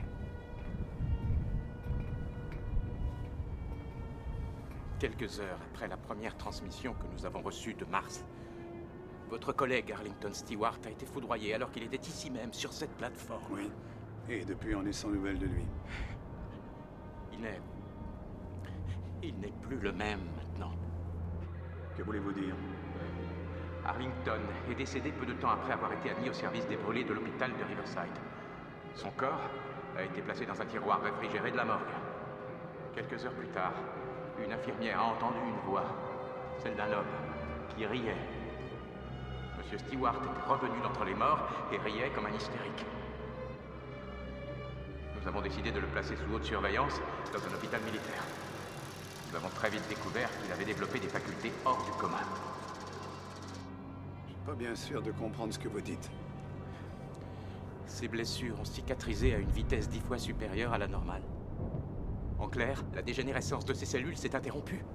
Quelques heures après la première transmission que nous avons reçue de Mars, votre collègue Arlington Stewart a été foudroyé alors qu'il était ici même, sur cette plateforme. Oui. Et depuis, on est sans nouvelles de lui. Il n'est plus le même maintenant. Que voulez-vous dire? Arlington est décédé peu de temps après avoir été admis au service des brûlés de l'hôpital de Riverside. Son corps a été placé dans un tiroir réfrigéré de la morgue. Quelques heures plus tard, une infirmière a entendu une voix, celle d'un homme, qui riait. Monsieur Stewart était revenu d'entre les morts et riait comme un hystérique. Nous avons décidé de le placer sous haute surveillance dans un hôpital militaire. Nous avons très vite découvert qu'il avait développé des facultés hors du commun. Je suis pas bien sûr de comprendre ce que vous dites. Ses blessures ont cicatrisé à une vitesse 10 fois supérieure à la normale. En clair, la dégénérescence de ses cellules s'est interrompue.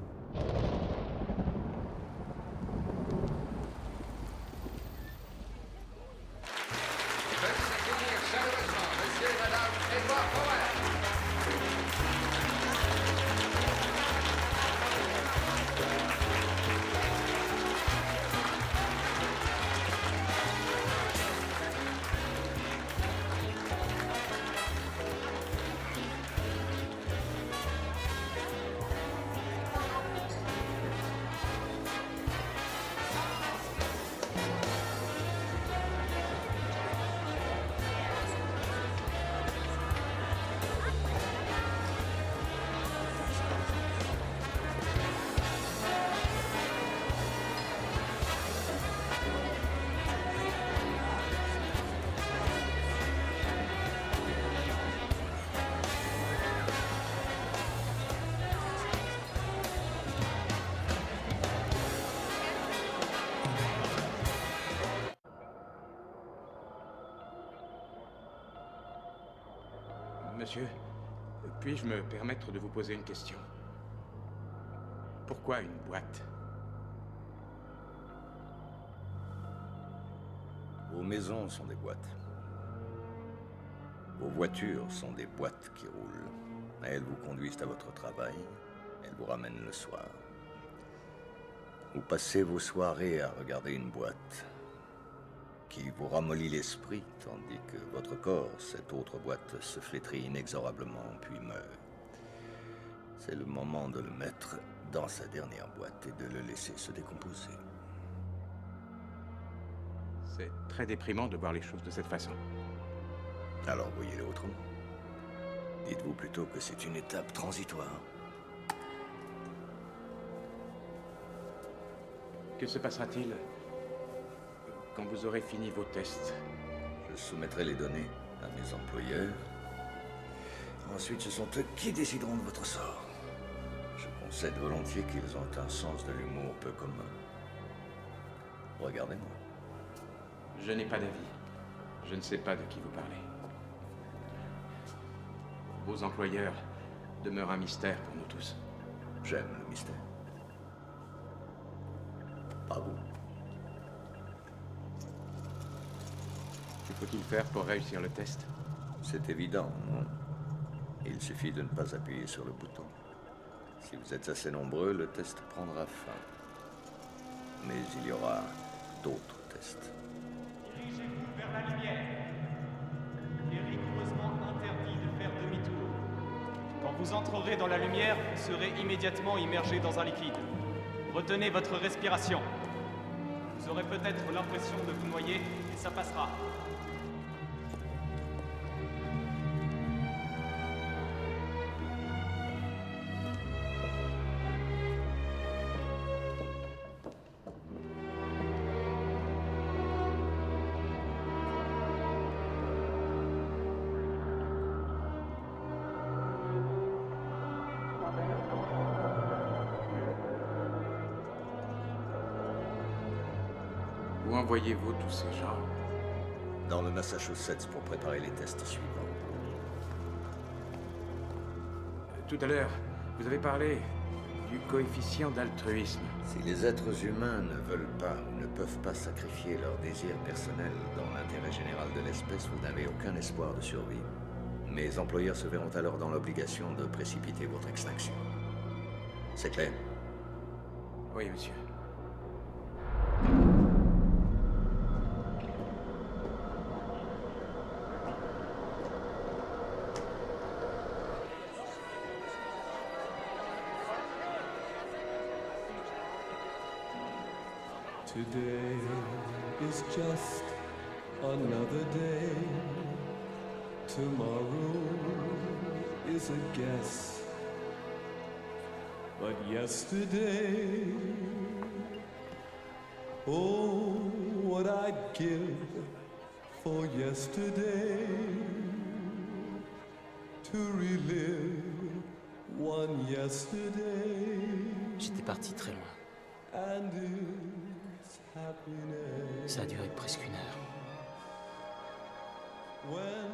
Monsieur, puis-je me permettre de vous poser une question? Pourquoi une boîte? Vos maisons sont des boîtes. Vos voitures sont des boîtes qui roulent. Elles vous conduisent à votre travail, elles vous ramènent le soir. Vous passez vos soirées à regarder une boîte qui vous ramollit l'esprit, tandis que votre corps, cette autre boîte, se flétrit inexorablement puis meurt. C'est le moment de le mettre dans sa dernière boîte et de le laisser se décomposer. C'est très déprimant de voir les choses de cette façon. Alors voyez-le autrement. Dites-vous plutôt que c'est une étape transitoire. Que se passera-t-il quand vous aurez fini vos tests? Je soumettrai les données à mes employeurs. Ensuite, ce sont eux qui décideront de votre sort. Je concède volontiers qu'ils ont un sens de l'humour peu commun. Regardez-moi. Je n'ai pas d'avis. Je ne sais pas de qui vous parlez. Vos employeurs demeurent un mystère pour nous tous. J'aime le mystère. Pas vous. Que faut-il faire pour réussir le test? C'est évident, non? Il suffit de ne pas appuyer sur le bouton. Si vous êtes assez nombreux, le test prendra fin. Mais il y aura d'autres tests. Dirigez-vous vers la lumière. vous entrerez dans la lumière, vous serez immédiatement immergé dans un liquide. Retenez votre respiration. Vous aurez peut-être l'impression de vous noyer, et ça passera. Où envoyez-vous tous ces gens? Dans le Massachusetts pour préparer les tests suivants. Tout à l'heure, vous avez parlé du coefficient d'altruisme. Si les êtres humains ne veulent pas ou ne peuvent pas sacrifier leurs désirs personnels dans l'intérêt général de l'espèce, vous n'avez aucun espoir de survie. Mes employeurs se verront alors dans l'obligation de précipiter votre extinction. C'est clair? Oui, monsieur. Today is just another day. Tomorrow is a guess. But yesterday, oh, what I'd give for yesterday. To relive one yesterday. J'étais parti très loin. And its happiness. Ça a duré presque 1 heure. When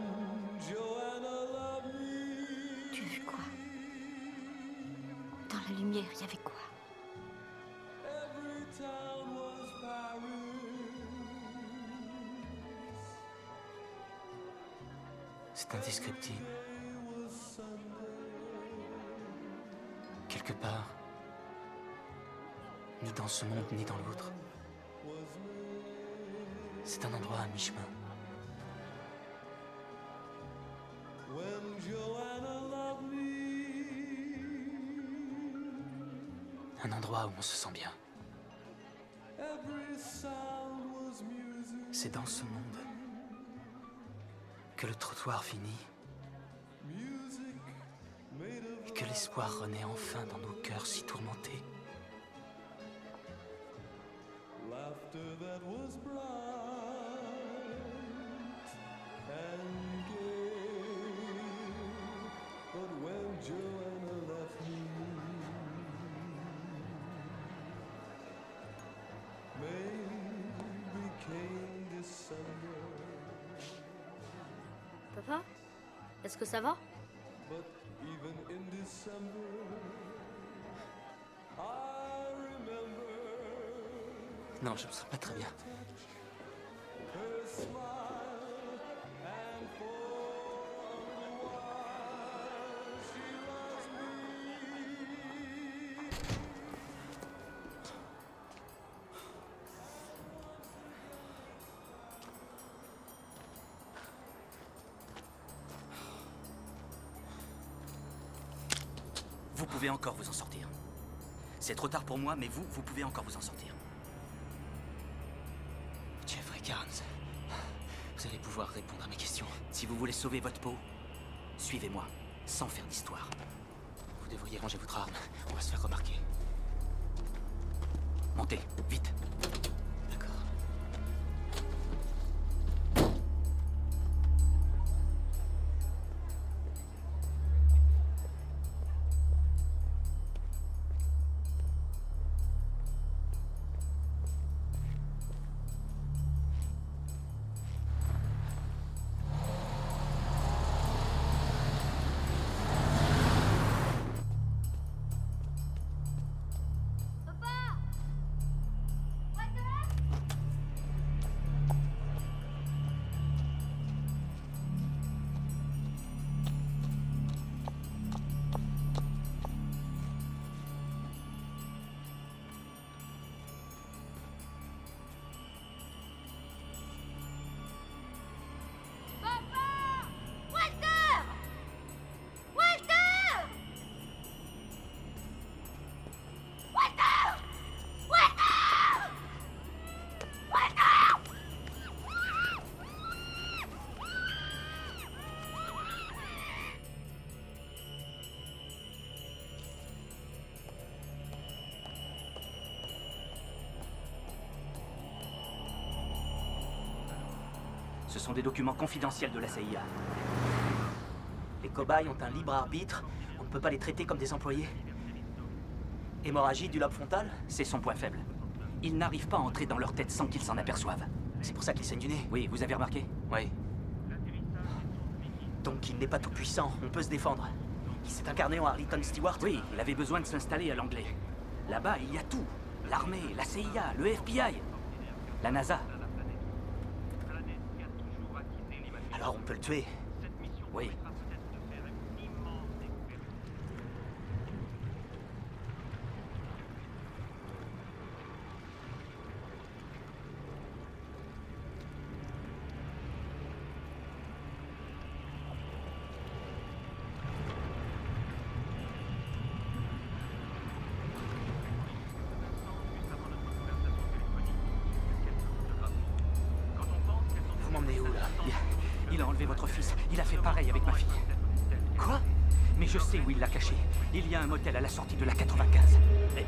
Joanna loved me. Tu as vu quoi? Dans la lumière, il y avait quoi? Every town was Paris. C'est indescriptible. Quelque part, ni dans ce monde ni dans l'autre. C'est un endroit à mi-chemin. Un endroit où on se sent bien. C'est dans ce monde que le trottoir finit et que l'espoir renaît enfin dans nos cœurs si tourmentés. Laughter that was bright and gay. But when Joanna left me, May became December. Papa, est-ce que ça va? But even in December, I remember. Non, je me sens pas très bien. Her smile, and for a while she loves me. Vous pouvez encore vous en sortir. C'est trop tard pour moi, mais vous pouvez encore vous en sortir. Jeffrey Carnes, vous allez pouvoir répondre à mes questions. Si vous voulez sauver votre peau, suivez-moi, sans faire d'histoire. Vous devriez ranger votre arme, on va se faire remarquer. Montez, vite. D'accord. Papa! sont des documents confidentiels de la CIA. Les cobayes ont un libre arbitre. On ne peut pas les traiter comme des employés. Hémorragie du lobe frontal, c'est son point faible. Ils n'arrivent pas à entrer dans leur tête sans qu'ils s'en aperçoivent. C'est pour ça qu'il saigne du nez. Oui, vous avez remarqué? Oui. Donc il n'est pas tout puissant, on peut se défendre. Il s'est incarné en Harlington Stewart. Oui, il avait besoin de s'installer à l'anglais. Là-bas, il y a tout. L'armée, la CIA, le FBI, la NASA. Alors on peut le tuer. Oui. Vous m'emmenez où, là? Il a enlevé votre fils. Il a fait pareil avec ma fille. Quoi? Mais je sais où il l'a caché. Il y a un motel à la sortie de la 95.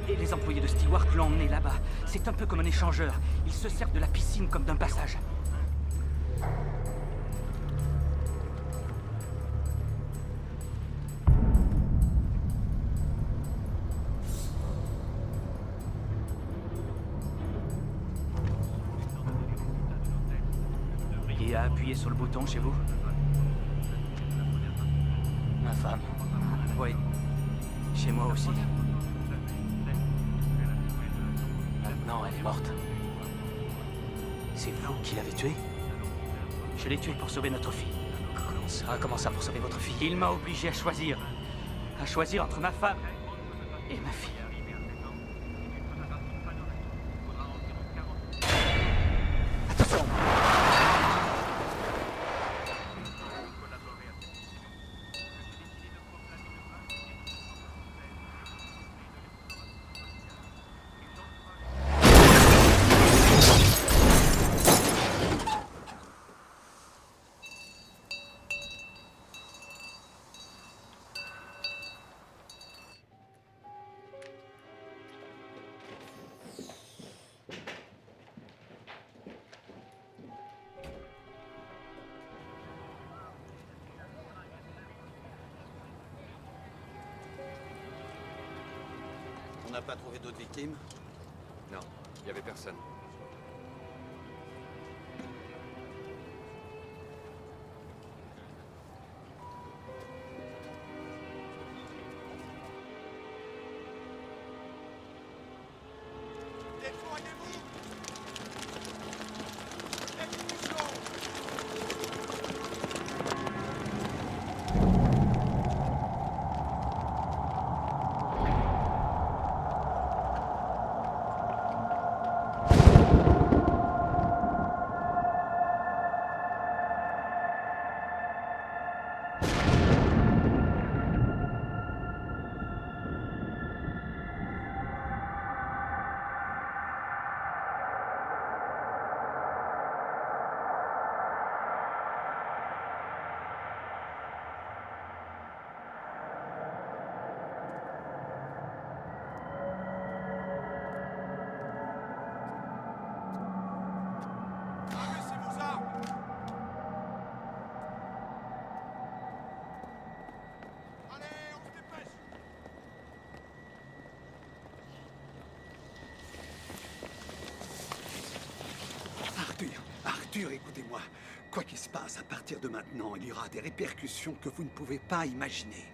Et les employés de Stewart l'ont emmené là-bas. C'est un peu comme un échangeur. Il se sert de la piscine comme d'un passage. Qui a appuyé sur le bouton chez vous? Ma femme. Oui. Chez moi aussi. Maintenant, elle est morte. C'est vous qui l'avez tuée? Je l'ai tué pour sauver notre fille. Comment ça pour sauver votre fille? Il m'a obligé à choisir. À choisir entre ma femme et ma fille. Attention! On n'a pas trouvé d'autres victimes? Non, il n'y avait personne. Arthur, écoutez-moi. Quoi qu'il se passe, à partir de maintenant, il y aura des répercussions que vous ne pouvez pas imaginer.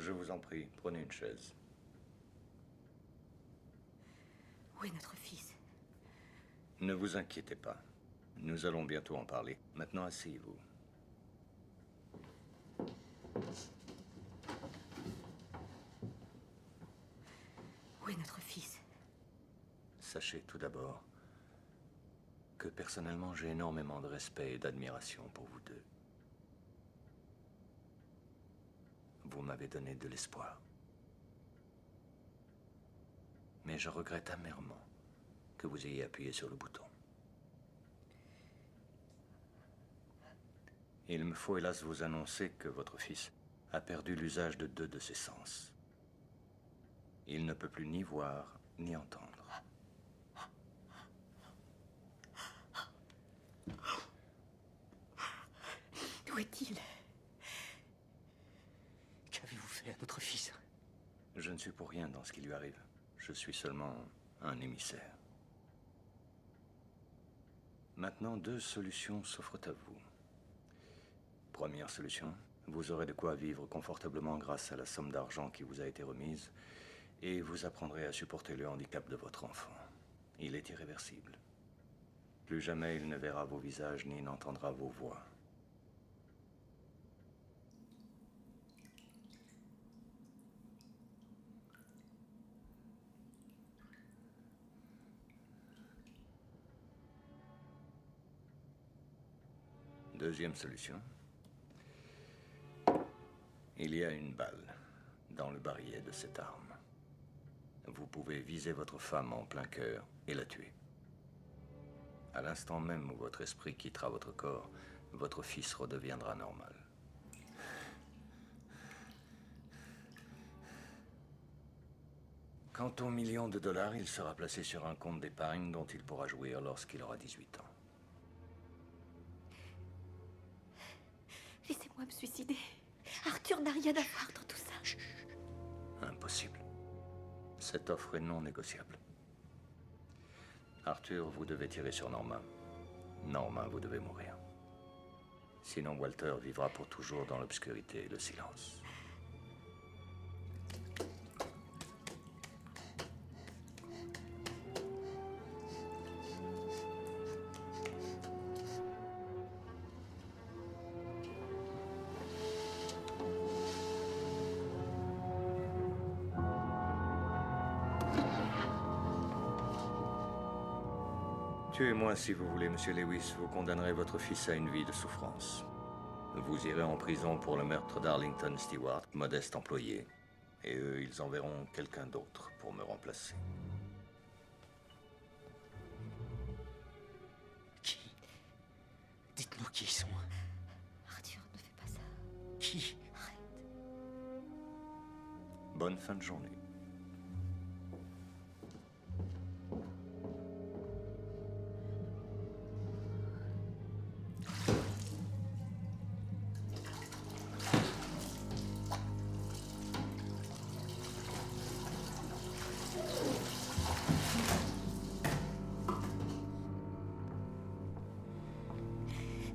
Je vous en prie, prenez une chaise. Où est notre fils? Ne vous inquiétez pas. Nous allons bientôt en parler. Maintenant, asseyez-vous. Où est notre fils? Sachez tout d'abord que personnellement, j'ai énormément de respect et d'admiration pour vous deux. Vous m'avez donné de l'espoir. Mais je regrette amèrement que vous ayez appuyé sur le bouton. Il me faut hélas vous annoncer que votre fils a perdu l'usage de 2 de ses sens. Il ne peut plus ni voir ni entendre. Où est-il? Qu'avez-vous fait à notre fils? Je ne suis pour rien dans ce qui lui arrive. Je suis seulement un émissaire. Maintenant, 2 solutions s'offrent à vous. Première solution, vous aurez de quoi vivre confortablement grâce à la somme d'argent qui vous a été remise et vous apprendrez à supporter le handicap de votre enfant. Il est irréversible. Plus jamais il ne verra vos visages ni n'entendra vos voix. Deuxième solution. Il y a une balle dans le barillet de cette arme. Vous pouvez viser votre femme en plein cœur et la tuer. À l'instant même où votre esprit quittera votre corps, votre fils redeviendra normal. Quant aux millions de dollars, il sera placé sur un compte d'épargne dont il pourra jouir lorsqu'il aura 18 ans. Laissez-moi me suicider. Arthur n'a rien à voir dans tout ça. Impossible. Cette offre est non négociable. Arthur, vous devez tirer sur Norma. Norma, vous devez mourir. Sinon, Walter vivra pour toujours dans l'obscurité et le silence. Tuez-moi si vous voulez, Monsieur Lewis. Vous condamnerez votre fils à une vie de souffrance. Vous irez en prison pour le meurtre d'Arlington Stewart, modeste employé. Et eux, ils enverront quelqu'un d'autre pour me remplacer. Qui? Dites-nous qui ils sont. Arthur, ne fais pas ça. Qui? Arrête. Bonne fin de journée.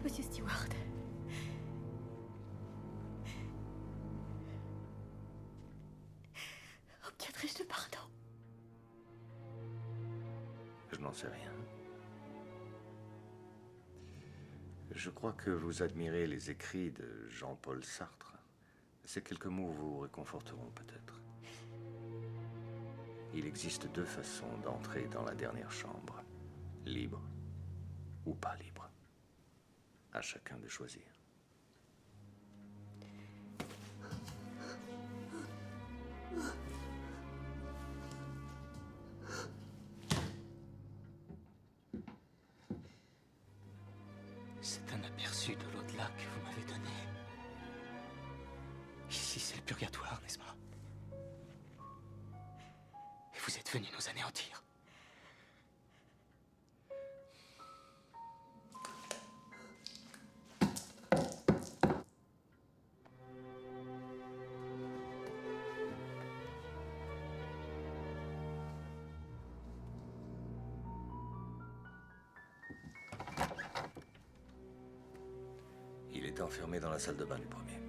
Monsieur Stewart. Obtiendrai-je le pardon? Je n'en sais rien. Je crois que vous admirez les écrits de Jean-Paul Sartre. Ces quelques mots vous réconforteront peut-être. Il existe 2 façons d'entrer dans la dernière chambre. Libre ou pas libre. À chacun de choisir. C'est un aperçu de l'au-delà que vous m'avez donné. Ici, c'est le purgatoire, n'est-ce pas? Et vous êtes venus nous anéantir. Il était enfermé dans la salle de bain du premier.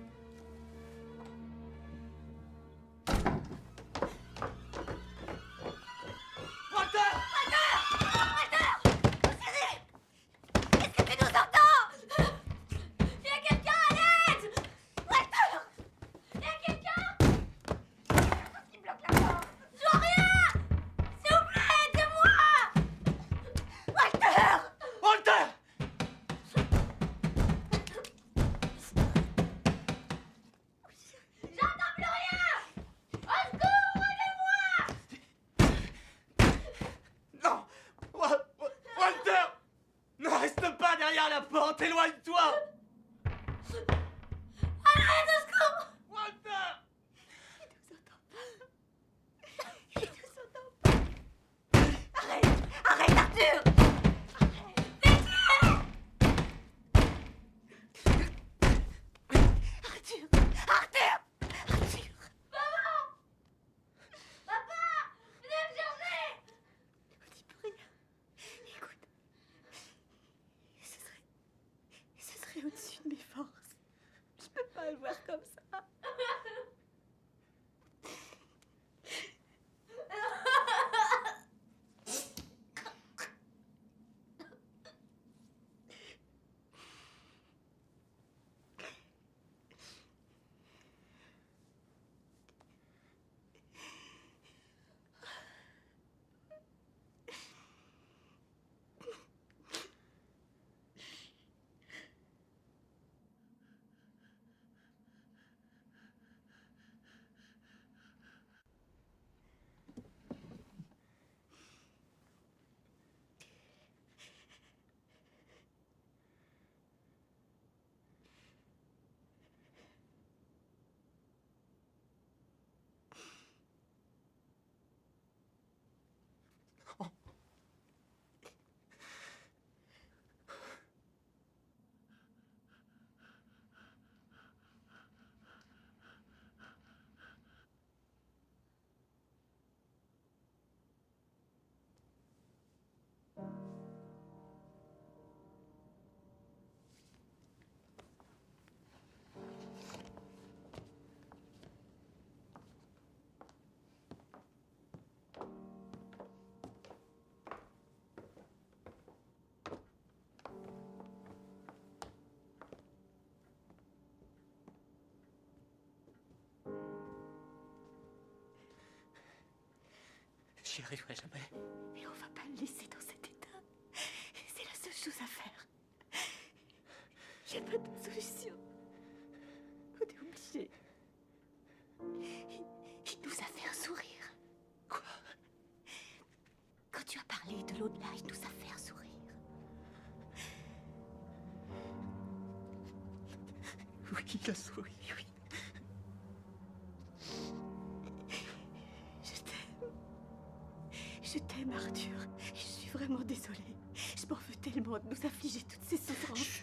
la porte, éloigne-toi! Arrête, au secours! Walter! Il nous entend pas. Arrête! Arrête, Arthur! Arthur! Arthur! Arthur! Maman! Papa! Venez me chercher! Ne dis plus rien. Écoute. Ce serait au-dessus de mes forces. Je peux pas le voir comme ça. J'y arriverai jamais. Mais on va pas le laisser dans cet état. C'est la seule chose à faire. J'ai pas de solution. On est obligé. Il nous a fait un sourire. Quoi? Quand tu as parlé de l'au-delà, il nous a fait un sourire. Oui, il a souri. Oui. Je t'aime, Arthur. Et je suis vraiment désolée. Je m'en veux tellement de nous affliger toutes ces souffrances.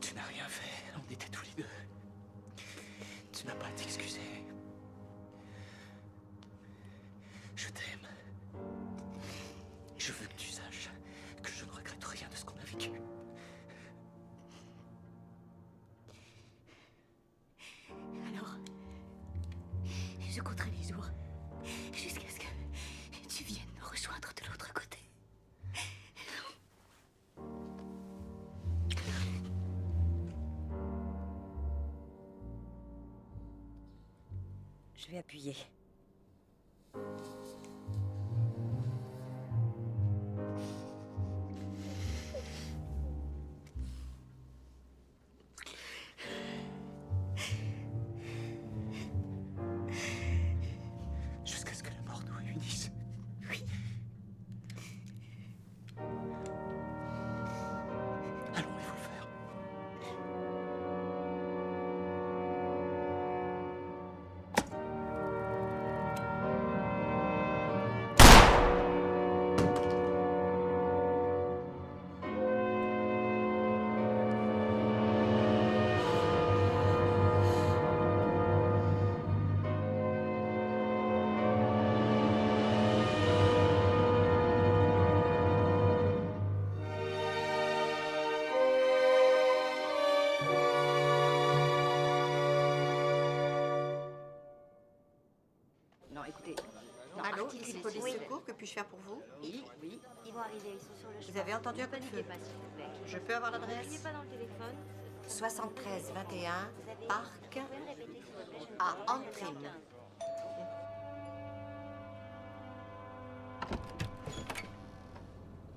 Tu n'as rien fait. On était tous les deux. Tu n'as pas à t'excuser. Je t'aime. Je veux que tu saches que je ne regrette rien de ce qu'on a vécu. Alors, je compterai les jours jusqu'à ce que tu viennes me rejoindre de l'autre côté. Je vais appuyer. Jusqu'à ce que la mort nous réunisse. Oui. Allons, il faut le faire. Non, écoutez. Non, Allô, article ici police oui. secours, que puis-je faire pour vous? Oui, oui. Ils vont arriver, ils sont sur le chemin. Vous avez entendu un coup de Ne feu? paniquez pas, s'il vous plaît. Je peux avoir l'adresse? N'oubliez pas dans le téléphone. 73 21 Parc Vous pouvez me répéter, s'il vous plaît, je ne à comprends pas. Antrim.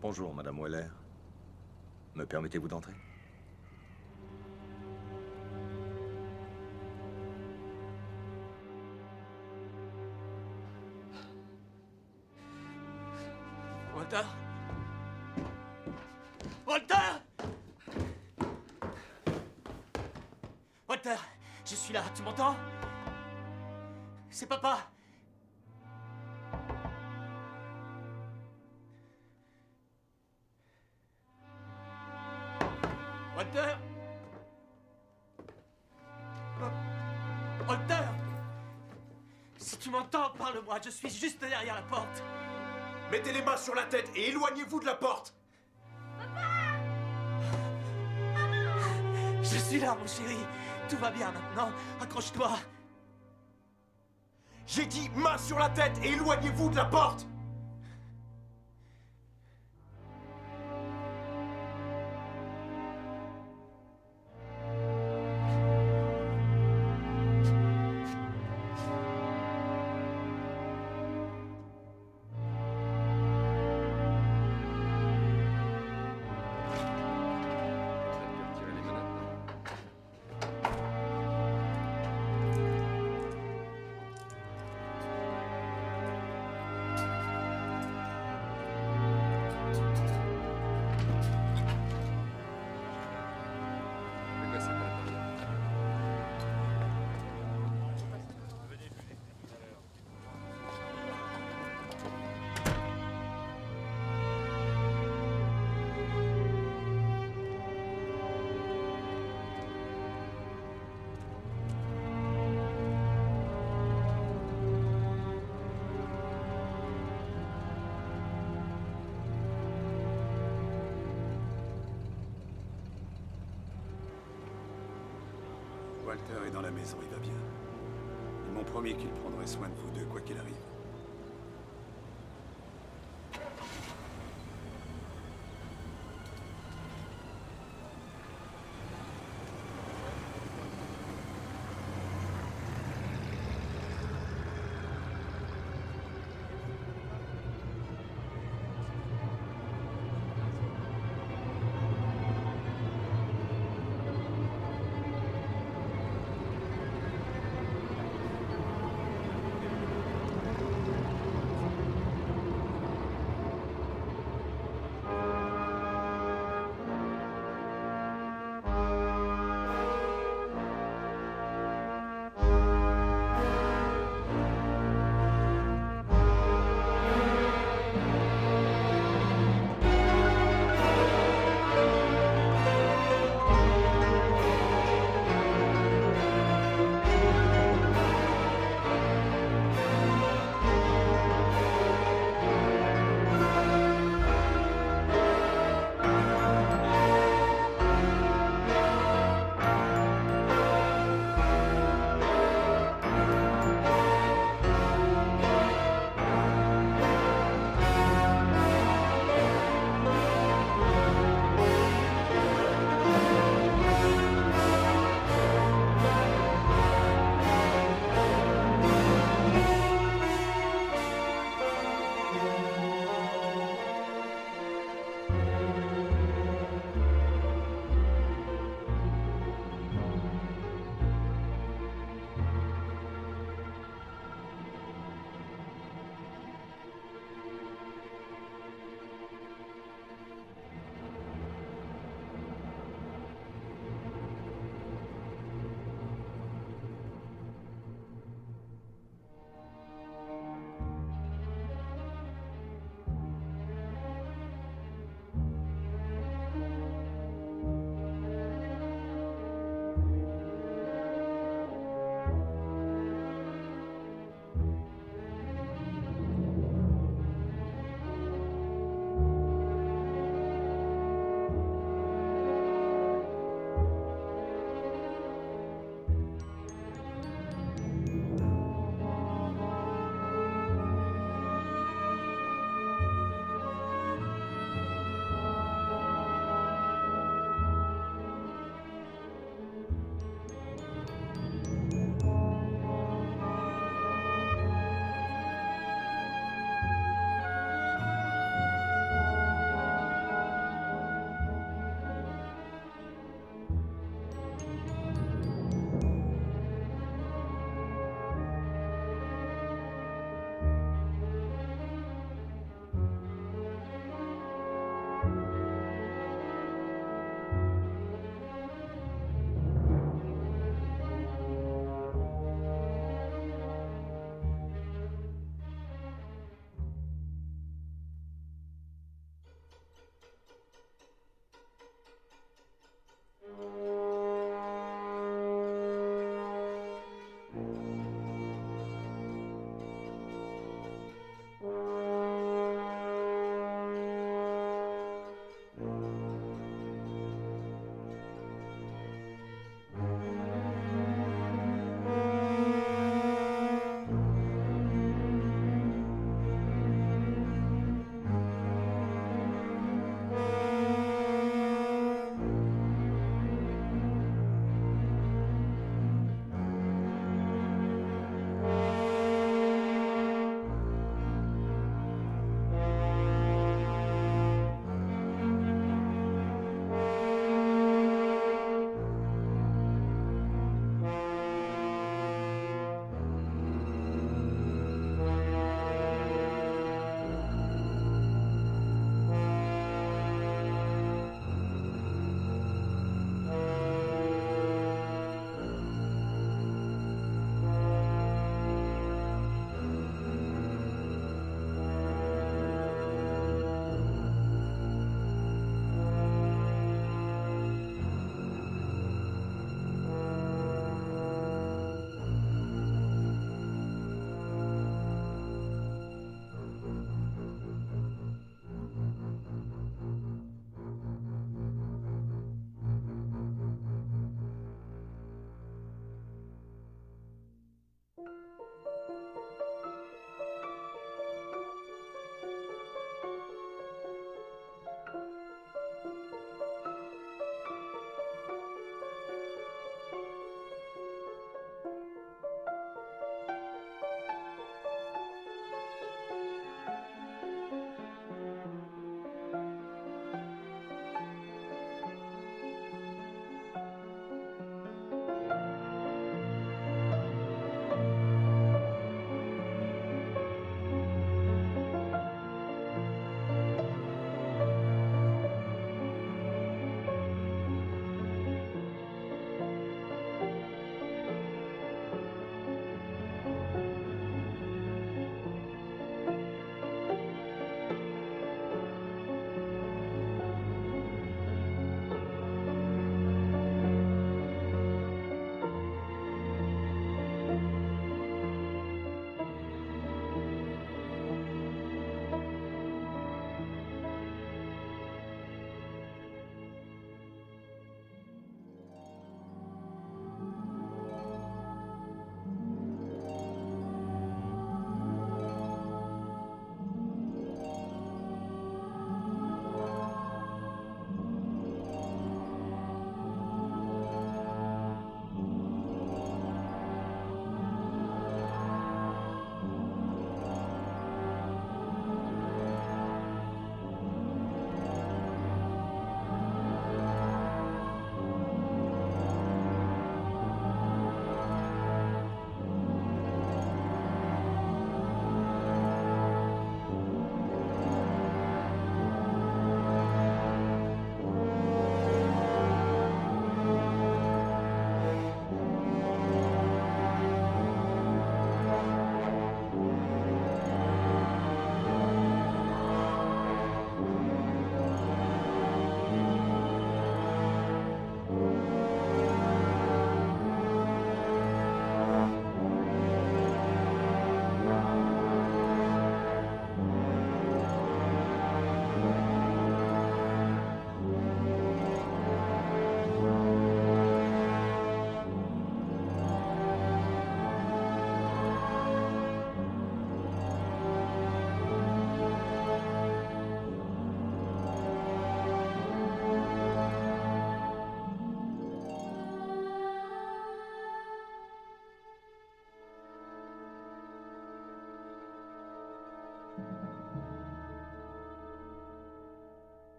Bonjour, Madame Weller. Me permettez-vous d'entrer? Walter? Walter! Walter, je suis là, tu m'entends? C'est papa. Walter? Walter? Si tu m'entends, parle-moi, je suis juste derrière la porte. Mettez les mains sur la tête et éloignez-vous de la porte. Je suis là, mon chéri. Tout va bien maintenant. Accroche-toi. J'ai dit main sur la tête et éloignez-vous de la porte. Walter est dans la maison, il va bien. Ils m'ont promis qu'ils prendraient soin de vous deux, quoi qu'il arrive.